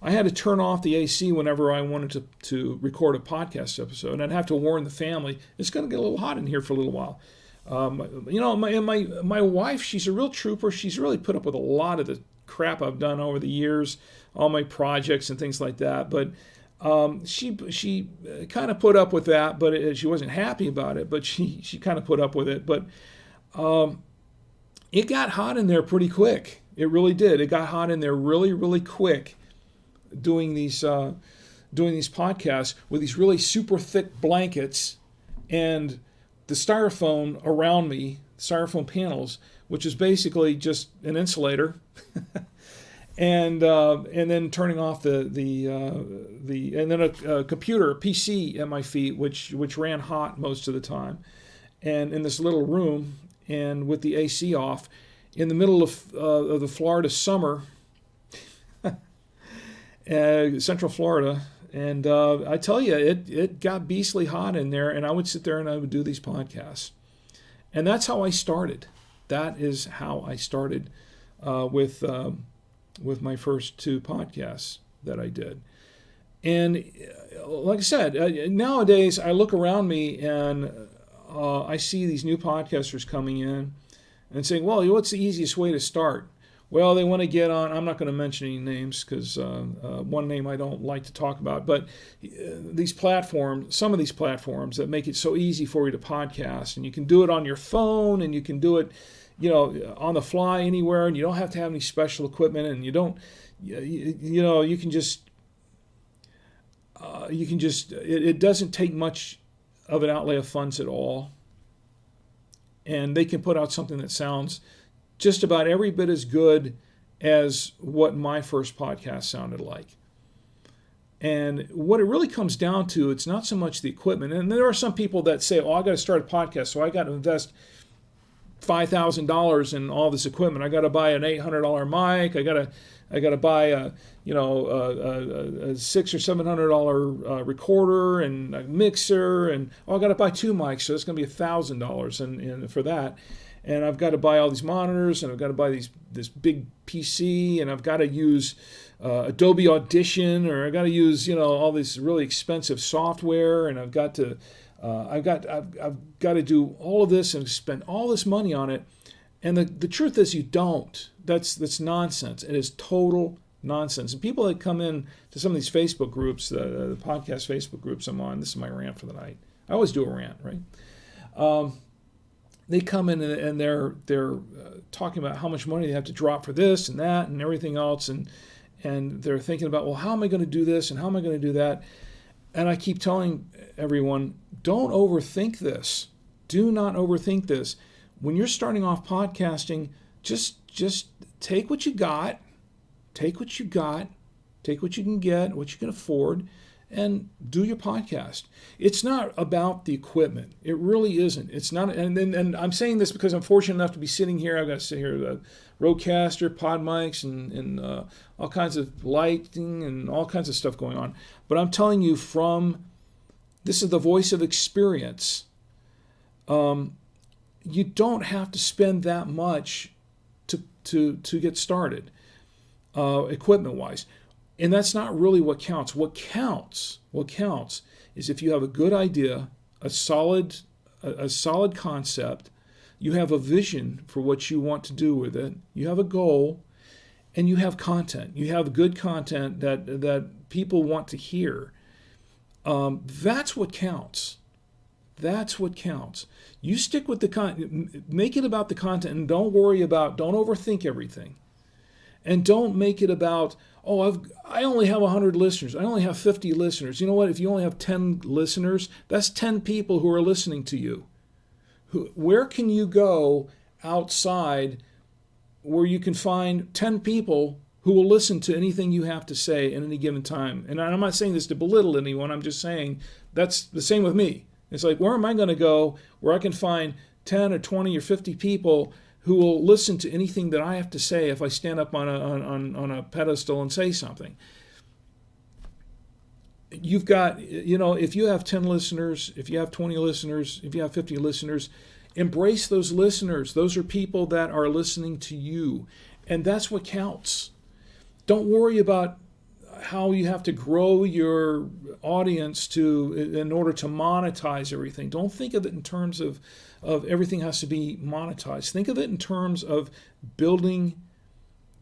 I had to turn off the AC whenever I wanted to record a podcast episode. And I'd have to warn the family, it's going to get a little hot in here for a little while. My wife, she's a real trooper. She's really put up with a lot of the crap I've done over the years, all my projects and things like that. But she kind of put up with that, but she wasn't happy about it. But she kind of put up with it. But it got hot in there pretty quick. It really did. It got hot in there really, really quick doing these podcasts with these really super thick blankets and the styrofoam around me, styrofoam panels, which is basically just an insulator, and then turning off and then a computer, a PC at my feet, which ran hot most of the time, and in this little room, and with the AC off, in the middle of the Florida summer, Central Florida. And I tell you, it got beastly hot in there, and I would sit there and I would do these podcasts. And that's how I started. That is how I started with my first 2 podcasts that I did. And like I said, nowadays I look around me and I see these new podcasters coming in and saying, well, what's the easiest way to start? Well, they want to get on, I'm not going to mention any names because one name I don't like to talk about, but these platforms, some of these platforms that make it so easy for you to podcast, and you can do it on your phone, and you can do it, on the fly anywhere, and you don't have to have any special equipment, and you can just, it doesn't take much of an outlay of funds at all, and they can put out something that sounds just about every bit as good as what my first podcast sounded like. And what it really comes down to, it's not so much the equipment. And there are some people that say, I got to start a podcast, so I got to invest $5,000 in all this equipment. I got to buy an $800 mic. I got to buy a $600 or $700 recorder and a mixer, and I got to buy 2 mics, so it's going to be $1,000 and for that. And I've got to buy all these monitors, and I've got to buy this big PC, and I've got to use Adobe Audition, or I've got to use all this really expensive software, and I've got to do all of this and spend all this money on it. And the truth is, you don't. That's nonsense. It is total nonsense. And people that come in to some of these Facebook groups, the podcast Facebook groups I'm on, this is my rant for the night. I always do a rant, right? They come in and they're talking about how much money they have to drop for this and that and everything else, and they're thinking about, well, how am I going to do this and how am I going to do that? And I keep telling everyone, don't overthink this. Do not overthink this. When you're starting off podcasting, just take what you got, take what you can get, what you can afford, and do your podcast. It's not about the equipment. It really isn't. It's not. And I'm saying this because I'm fortunate enough to be sitting here. I've got to sit here, Rodecaster, pod mics, and all kinds of lighting and all kinds of stuff going on. But I'm telling you, this is the voice of experience. You don't have to spend that much to get started, equipment-wise. And that's not really what counts. What counts is if you have a good idea, a solid concept, you have a vision for what you want to do with it, you have a goal, and you have content. You have good content that people want to hear. That's what counts. That's what counts. You stick with the content, make it about the content, and don't overthink everything. And don't make it about, I only have 100 listeners. I only have 50 listeners. You know what? If you only have 10 listeners, that's 10 people who are listening to you. Where can you go outside where you can find 10 people who will listen to anything you have to say at any given time? And I'm not saying this to belittle anyone. I'm just saying that's the same with me. It's like, where am I going to go where I can find 10 or 20 or 50 people who will listen to anything that I have to say if I stand up on a pedestal and say something? You've got, if you have 10 listeners, if you have 20 listeners, if you have 50 listeners, embrace those listeners. Those are people that are listening to you. And that's what counts. Don't worry about how you have to grow your audience in order to monetize everything. Don't think of it in terms of everything has to be monetized. Think of it in terms of building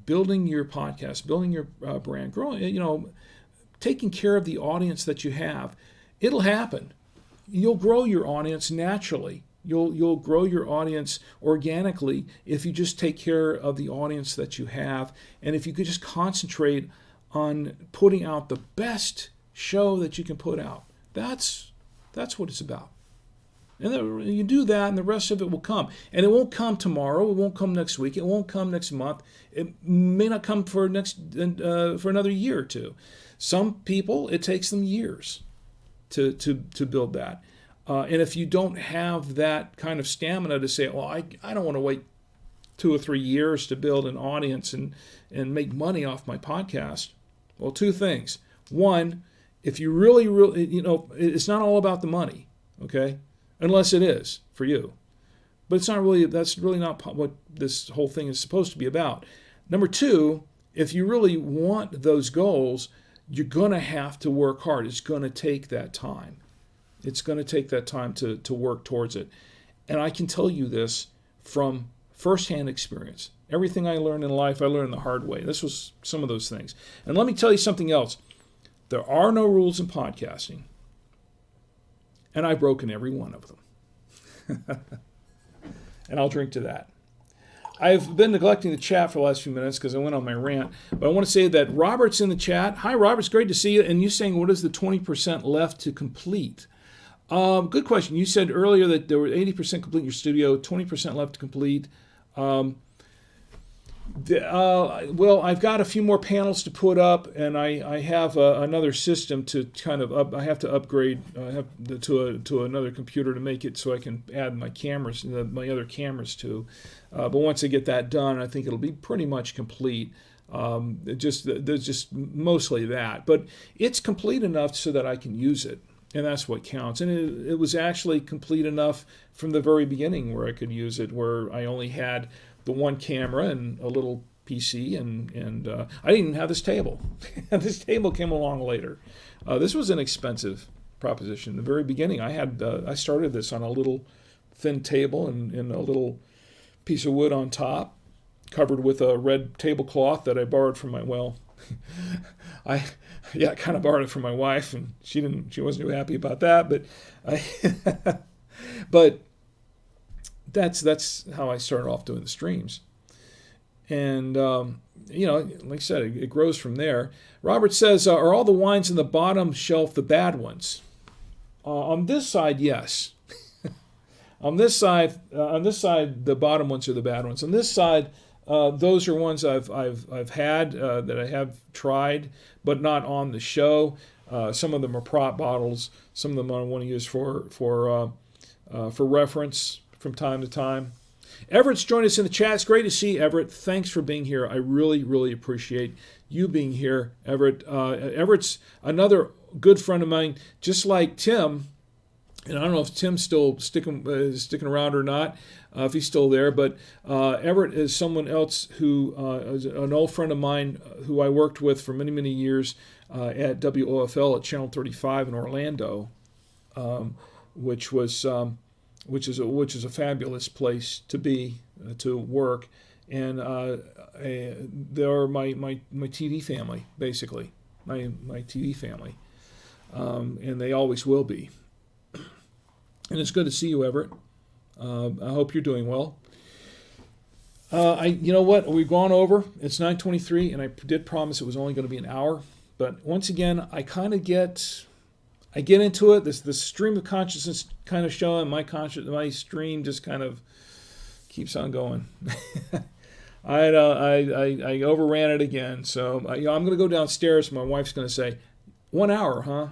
your podcast, building your brand, growing, taking care of the audience that you have. It'll happen. You'll grow your audience naturally. You'll grow your audience organically if you just take care of the audience that you have, and if you could just concentrate on putting out the best show that you can put out. That's what it's about. And you do that, and the rest of it will come. And it won't come tomorrow. It won't come next week. It won't come next month. It may not come for another year or two. Some people, it takes them years to build that. And if you don't have that kind of stamina to say, well, I don't want to wait 2 or 3 years to build an audience and make money off my podcast. Well, 2 things. One, if you really, it's not all about the money, okay? Unless it is for you. But that's really not what this whole thing is supposed to be about. Number 2, if you really want those goals, you're going to have to work hard. It's going to take that time. It's going to take that time to work towards it. And I can tell you this from firsthand experience. Everything I learned in life, I learned the hard way. This was some of those things. And let me tell you something else. There are no rules in podcasting. And I've broken every one of them. And I'll drink to that. I've been neglecting the chat for the last few minutes because I went on my rant. But I want to say that Robert's in the chat. Hi, Robert. It's great to see you. And you're saying, what is the 20% left to complete? Good question. You said earlier that there were 80% complete in your studio, 20% left to complete. Well, I've got a few more panels to put up, and I have another system to kind of I have to upgrade to another computer to make it so I can add my cameras, my other cameras to. But once I get that done, I think it'll be pretty much complete. There's just mostly that, but it's complete enough so that I can use it. And that's what counts. And it was actually complete enough from the very beginning where I could use it, where I only had the one camera and a little PC, and I didn't even have this table. This table came along later. This was an expensive proposition. In the very beginning, I started this on a little thin table and a little piece of wood on top, covered with a red tablecloth that I borrowed from I kind of borrowed it from my wife, and she wasn't too happy about that. But that's how I started off doing the streams, and like I said, it grows from there. Robert says, "Are all the wines in the bottom shelf the bad ones?" On this side, yes. On this side, the bottom ones are the bad ones. On this side, those are ones I've had that I have tried, but not on the show. Some of them are prop bottles. Some of them I want to use for reference from time to time. Everett's joined us in the chat. It's great to see Everett. Thanks for being here. I really, really appreciate you being here, Everett. Everett's another good friend of mine, just like Tim. And I don't know if Tim's still sticking around or not, if he's still there. But Everett is someone else who is an old friend of mine who I worked with for many, many years at WOFL at Channel 35 in Orlando, which is a fabulous place to be, to work. And they're my TV family, basically, my TV family, and they always will be. And it's good to see you, Everett. I hope you're doing well. You know what? We've gone over. It's 9:23, and I did promise it was only going to be an hour. But once again, I kind of get into it. This stream of consciousness kind of showing my stream just kind of keeps on going. I overran it again, so I'm going to go downstairs. My wife's going to say, 1 hour, huh?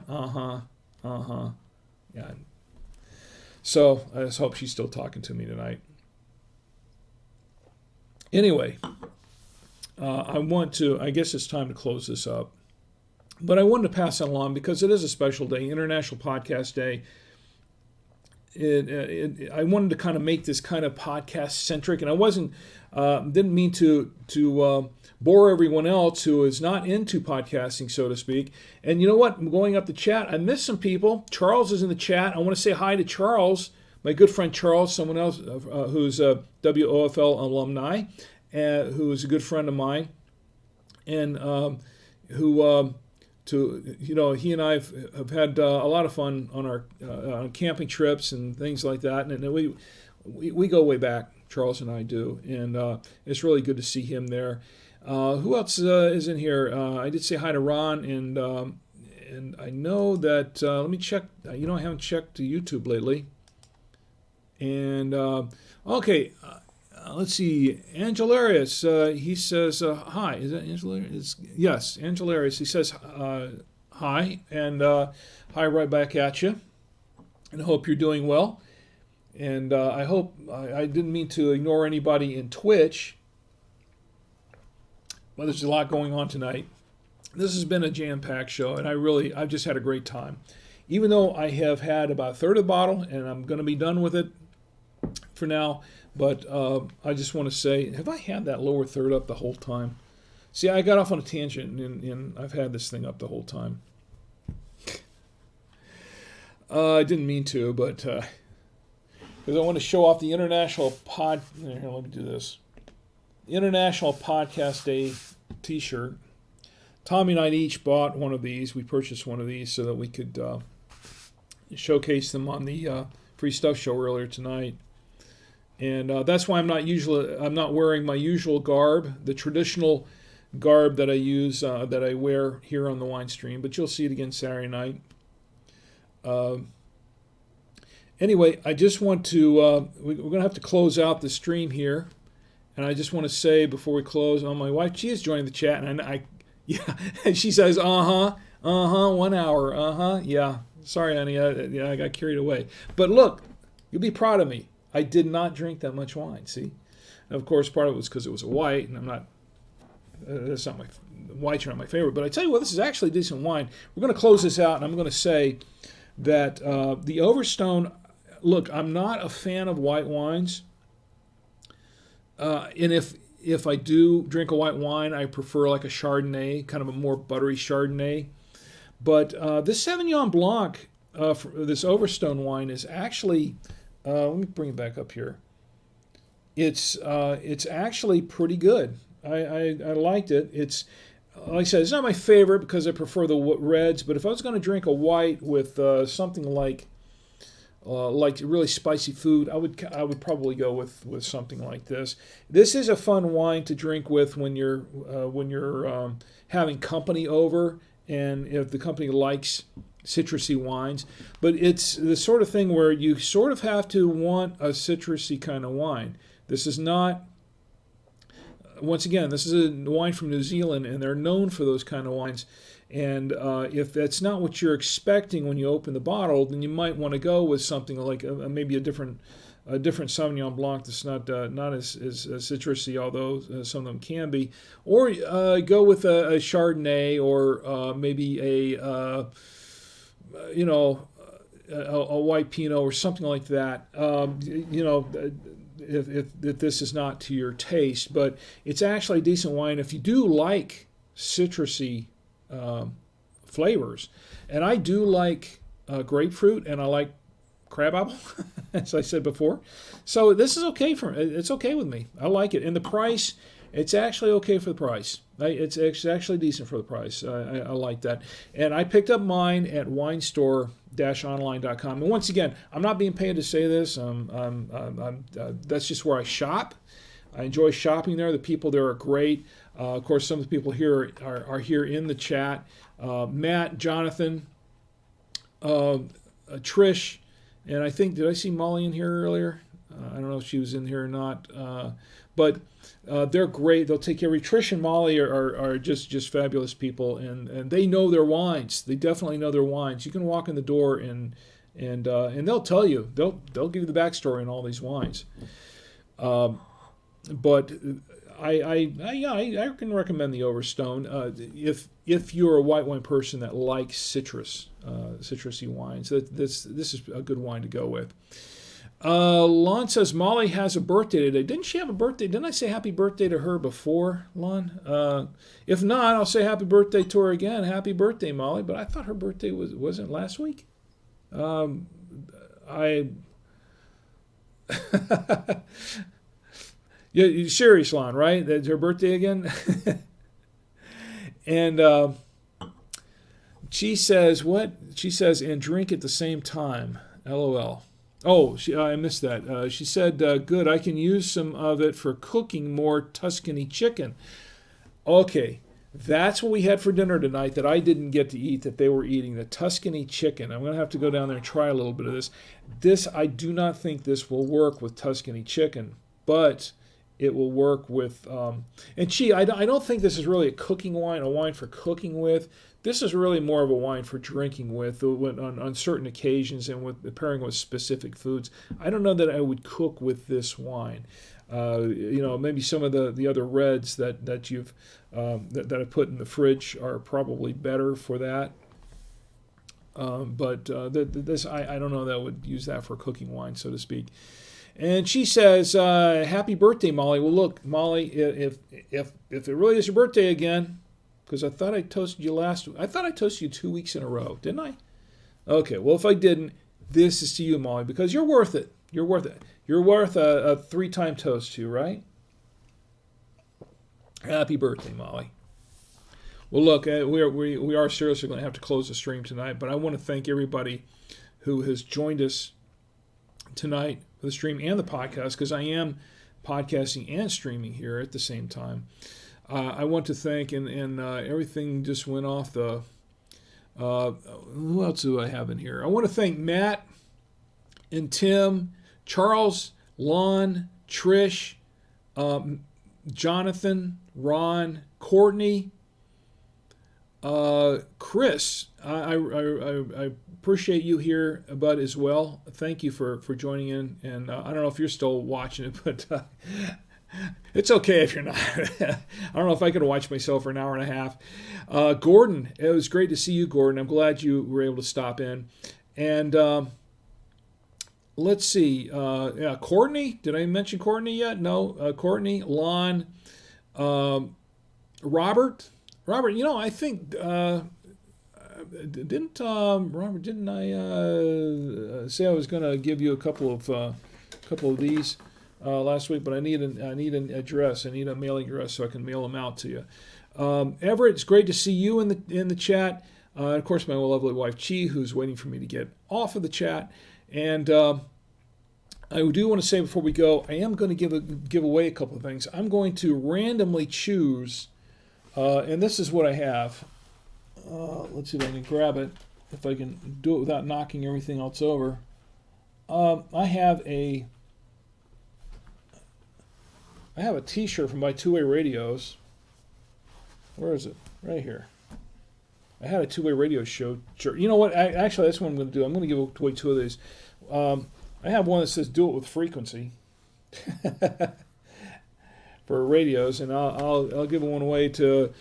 Yeah. So I just hope she's still talking to me tonight. Anyway, I guess it's time to close this up. But I wanted to pass that along because it is a special day, International Podcast Day. I wanted to kind of make this kind of podcast centric, and I didn't mean to bore everyone else who is not into podcasting, so to speak. And you know what? I'm going up the chat. I missed some people. Charles is in the chat. I want to say hi to Charles, my good friend Charles, someone else who's a WOFL alumni, who is a good friend of mine, and he and I have had a lot of fun on our camping trips and things like that, and we go way back. Charles and I do, and it's really good to see him there. Who else is in here? I did say hi to Ron, and I know that. Let me check. I haven't checked YouTube lately. And okay, let's see. Angelarius, he says hi. Is that Angelarius? Yes, Angelarius. He says hi, and hi right back at you. And I hope you're doing well. And I hope I didn't mean to ignore anybody in Twitch. Well, there's a lot going on tonight. This has been a jam-packed show, and I've just had a great time. Even though I have had about a third of the bottle, and I'm going to be done with it for now, but I just want to say, have I had that lower third up the whole time? See, I got off on a tangent, and I've had this thing up the whole time. I didn't mean to, but because I want to show off the International Here, let me do this. The International Podcast Day T-shirt. Tommy and I each bought one of these. We purchased one of these so that we could showcase them on the Free Stuff Show earlier tonight. And that's why I'm not wearing my usual garb, the traditional garb that I use, that I wear here on the wine stream. But you'll see it again Saturday night. Anyway, I just want to, we're going to have to close out the stream here. And I just want to say before we close, my wife, she is joining the chat. And and she says, 1 hour, yeah. Sorry, honey, I got carried away. But look, you'll be proud of me. I did not drink that much wine, see? And of course, part of it was because it was a white, and I'm not, whites are not my favorite. But I tell you what, this is actually decent wine. We're going to close this out, and I'm going to say that the Overstone, look, I'm not a fan of white wines. And if I do drink a white wine, I prefer like a Chardonnay, kind of a more buttery Chardonnay. But this Sauvignon Blanc, this Overstone wine, is actually, let me bring it back up here. It's actually pretty good. I liked it. It's like I said, it's not my favorite because I prefer the reds. But if I was going to drink a white with something like really spicy food, I would probably go with something like this. This is a fun wine to drink with when you're having company over, and if the company likes citrusy wines. But it's the sort of thing where you sort of have to want a citrusy kind of wine. This is not. Once again, this is a wine from New Zealand, and they're known for those kind of wines. And if that's not what you're expecting when you open the bottle, then you might want to go with something like maybe a different Sauvignon Blanc that's not as citrusy, although some of them can be, or go with a Chardonnay, or maybe a white Pinot or something like that. If this is not to your taste, but it's actually a decent wine if you do like citrusy flavors. And I do like grapefruit, and I like crabapple, as I said before. So this is okay it's okay with me. I like it. And the price, it's actually okay for the price. It's actually decent for the price. I like that. And I picked up mine at winestore-online.com. And once again, I'm not being paid to say this. That's just where I shop. I enjoy shopping there. The people there are great. Of course, some of the people here are here in the chat. Matt, Jonathan, Trish, and I think, did I see Molly in here earlier? I don't know if she was in here or not. But they're great. They'll take care of you. Trish and Molly are just fabulous people, and they know their wines. They definitely know their wines. You can walk in the door and they'll tell you. They'll give you the backstory on all these wines. But I can recommend the Overstone if you're a white wine person that likes citrusy wines. This is a good wine to go with. Lon says Molly has a birthday today. Didn't she have a birthday? Didn't I say happy birthday to her before, Lon? If not, I'll say happy birthday to her again. Happy birthday, Molly. But I thought her birthday wasn't last week. You're serious, Lon, right? That's her birthday again? And she says, what? She says, and drink at the same time. LOL. Oh, I missed that. She said, good, I can use some of it for cooking more Tuscany chicken. Okay, that's what we had for dinner tonight that I didn't get to eat, that they were eating, the Tuscany chicken. I'm going to have to go down there and try a little bit of this. I do not think this will work with Tuscany chicken, but it will work with, I don't think this is really a cooking wine, a wine for cooking with. This is really more of a wine for drinking with on certain occasions and with pairing with specific foods. I don't know that I would cook with this wine. Maybe some of the other reds that you've that I put in the fridge are probably better for that. But this I don't know that I would use that for cooking wine, so to speak. And she says, "Happy birthday, Molly." Well, look, Molly, if it really is your birthday again. Because I thought I toasted you last week. I thought I toasted you 2 weeks in a row, didn't I? Okay, well, if I didn't, this is to you, Molly, because you're worth it. You're worth it. You're worth a 3-time toast too, right? Happy birthday, Molly. Well, look, we are seriously going to have to close the stream tonight, but I want to thank everybody who has joined us tonight for the stream and the podcast, because I am podcasting and streaming here at the same time. I want to thank, and everything just went off the, who else do I have in here? I want to thank Matt and Tim, Charles, Lon, Trish, Jonathan, Ron, Courtney, Chris. I appreciate you here, Bud, as well. Thank you for joining in, and I don't know if you're still watching it, but... It's okay if you're not. I don't know if I could watch myself for an hour and a half. Gordon, it was great to see you, Gordon. I'm glad you were able to stop in. And let's see. Courtney. Did I mention Courtney yet? No. Courtney, Lon, Robert. Robert, I think... didn't I say I was going to give you a couple of these? Last week, but I need an address. I need a mailing address so I can mail them out to you. Everett, it's great to see you in the chat. Of course, my lovely wife Chi, who's waiting for me to get off of the chat. And I do want to say before we go, I am going to give away a couple of things. I'm going to randomly choose, and this is what I have. Let's see if I can grab it. If I can do it without knocking everything else over. I have a T-shirt from my two-way radios. Where is it? Right here. I had a two-way radio show shirt. You know what? Actually, that's what I'm going to do. I'm going to give away two of these. I have one that says "Do it with frequency" for radios, and I'll give one away to.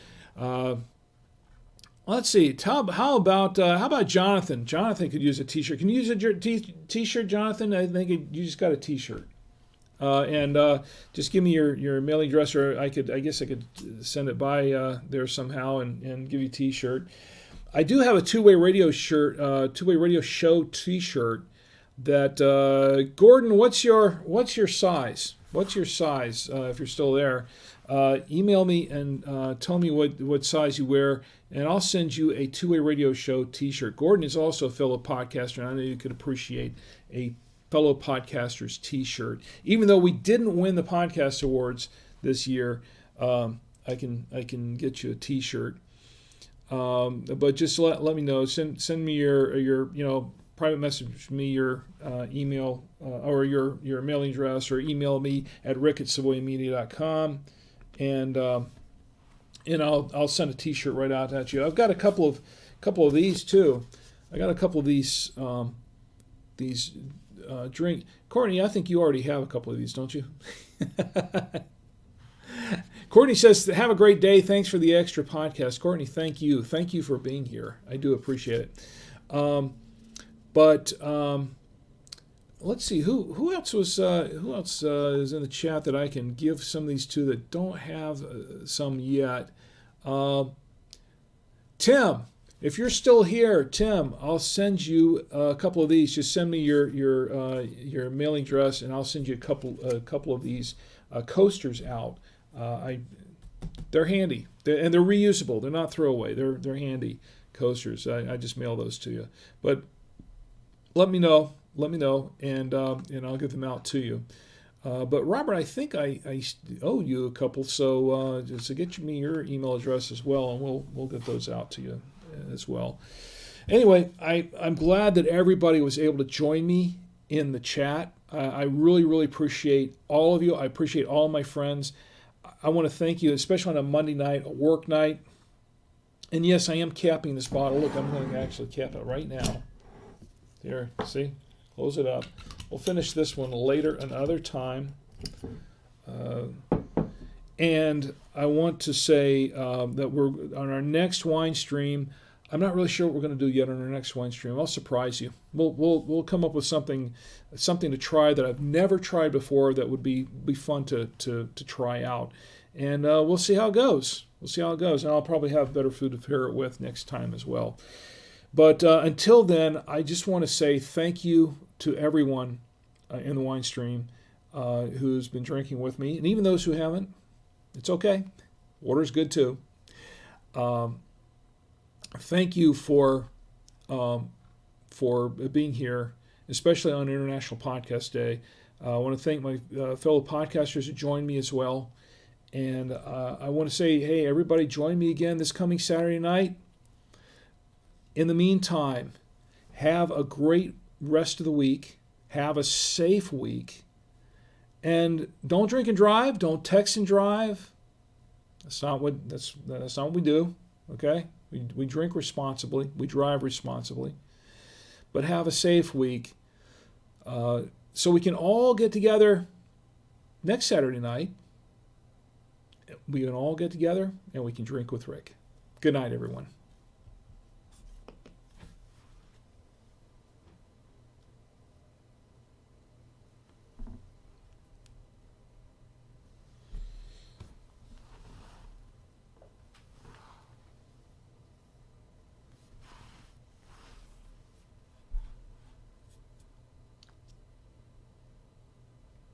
Let's see. How about Jonathan? Jonathan could use a T-shirt. Can you use a T-shirt, Jonathan? I think you just got a T-shirt. And just give me your mailing address, or I guess I could send it by there somehow and give you a T-shirt. I do have a two-way radio shirt, two-way radio show T-shirt. That Gordon, what's your size? What's your size? If you're still there, email me and tell me what size you wear, and I'll send you a two-way radio show T-shirt. Gordon is also a fellow podcaster, and I know you could appreciate a fellow podcaster's T-shirt. Even though we didn't win the podcast awards this year, I can get you a T-shirt. But just let me know. Send me your private message me your email or your mailing address, or email me at rick@savoyamedia.com, and I'll send a T-shirt right out at you. I've got a couple of these too. I got a couple of these drink. Courtney, I think you already have a couple of these, don't you? Courtney says, "Have a great day. Thanks for the extra podcast." Courtney, thank you for being here. I do appreciate it. But let's see who else is in the chat that I can give some of these to that don't have some yet. Tim, if you're still here, Tim, I'll send you a couple of these. Just send me your mailing address, and I'll send you a couple of these coasters out. They're handy, and they're reusable. They're not throwaway. They're handy coasters. I just mail those to you, but. Let me know, and I'll get them out to you. But Robert, I think I owe you a couple, so just get me your email address as well, and we'll get those out to you as well. Anyway, I'm glad that everybody was able to join me in the chat. I really appreciate all of you. I appreciate all my friends. I want to thank you, especially on a Monday night, a work night. And yes, I am capping this bottle. Look, I'm going to actually cap it right now. Here, see? Close it up. We'll finish this one later, another time. And I want to say that we're on our next wine stream. I'm not really sure what we're going to do yet on our next wine stream. I'll surprise you. We'll come up with something to try that I've never tried before that would be fun to try out. And we'll see how it goes. And I'll probably have better food to pair it with next time as well. But until then, I just want to say thank you to everyone in the wine stream who's been drinking with me. And even those who haven't, it's okay. Water's good too. Thank you for being here, especially on International Podcast Day. I want to thank my fellow podcasters who joined me as well. And I want to say, hey, everybody, join me again this coming Saturday night. In the meantime, have a great rest of the week. Have a safe week. And don't drink and drive. Don't text and drive. That's not what we do. Okay? We drink responsibly. We drive responsibly. But have a safe week. So we can all get together next Saturday night. We can all get together and we can drink with Rick. Good night, everyone.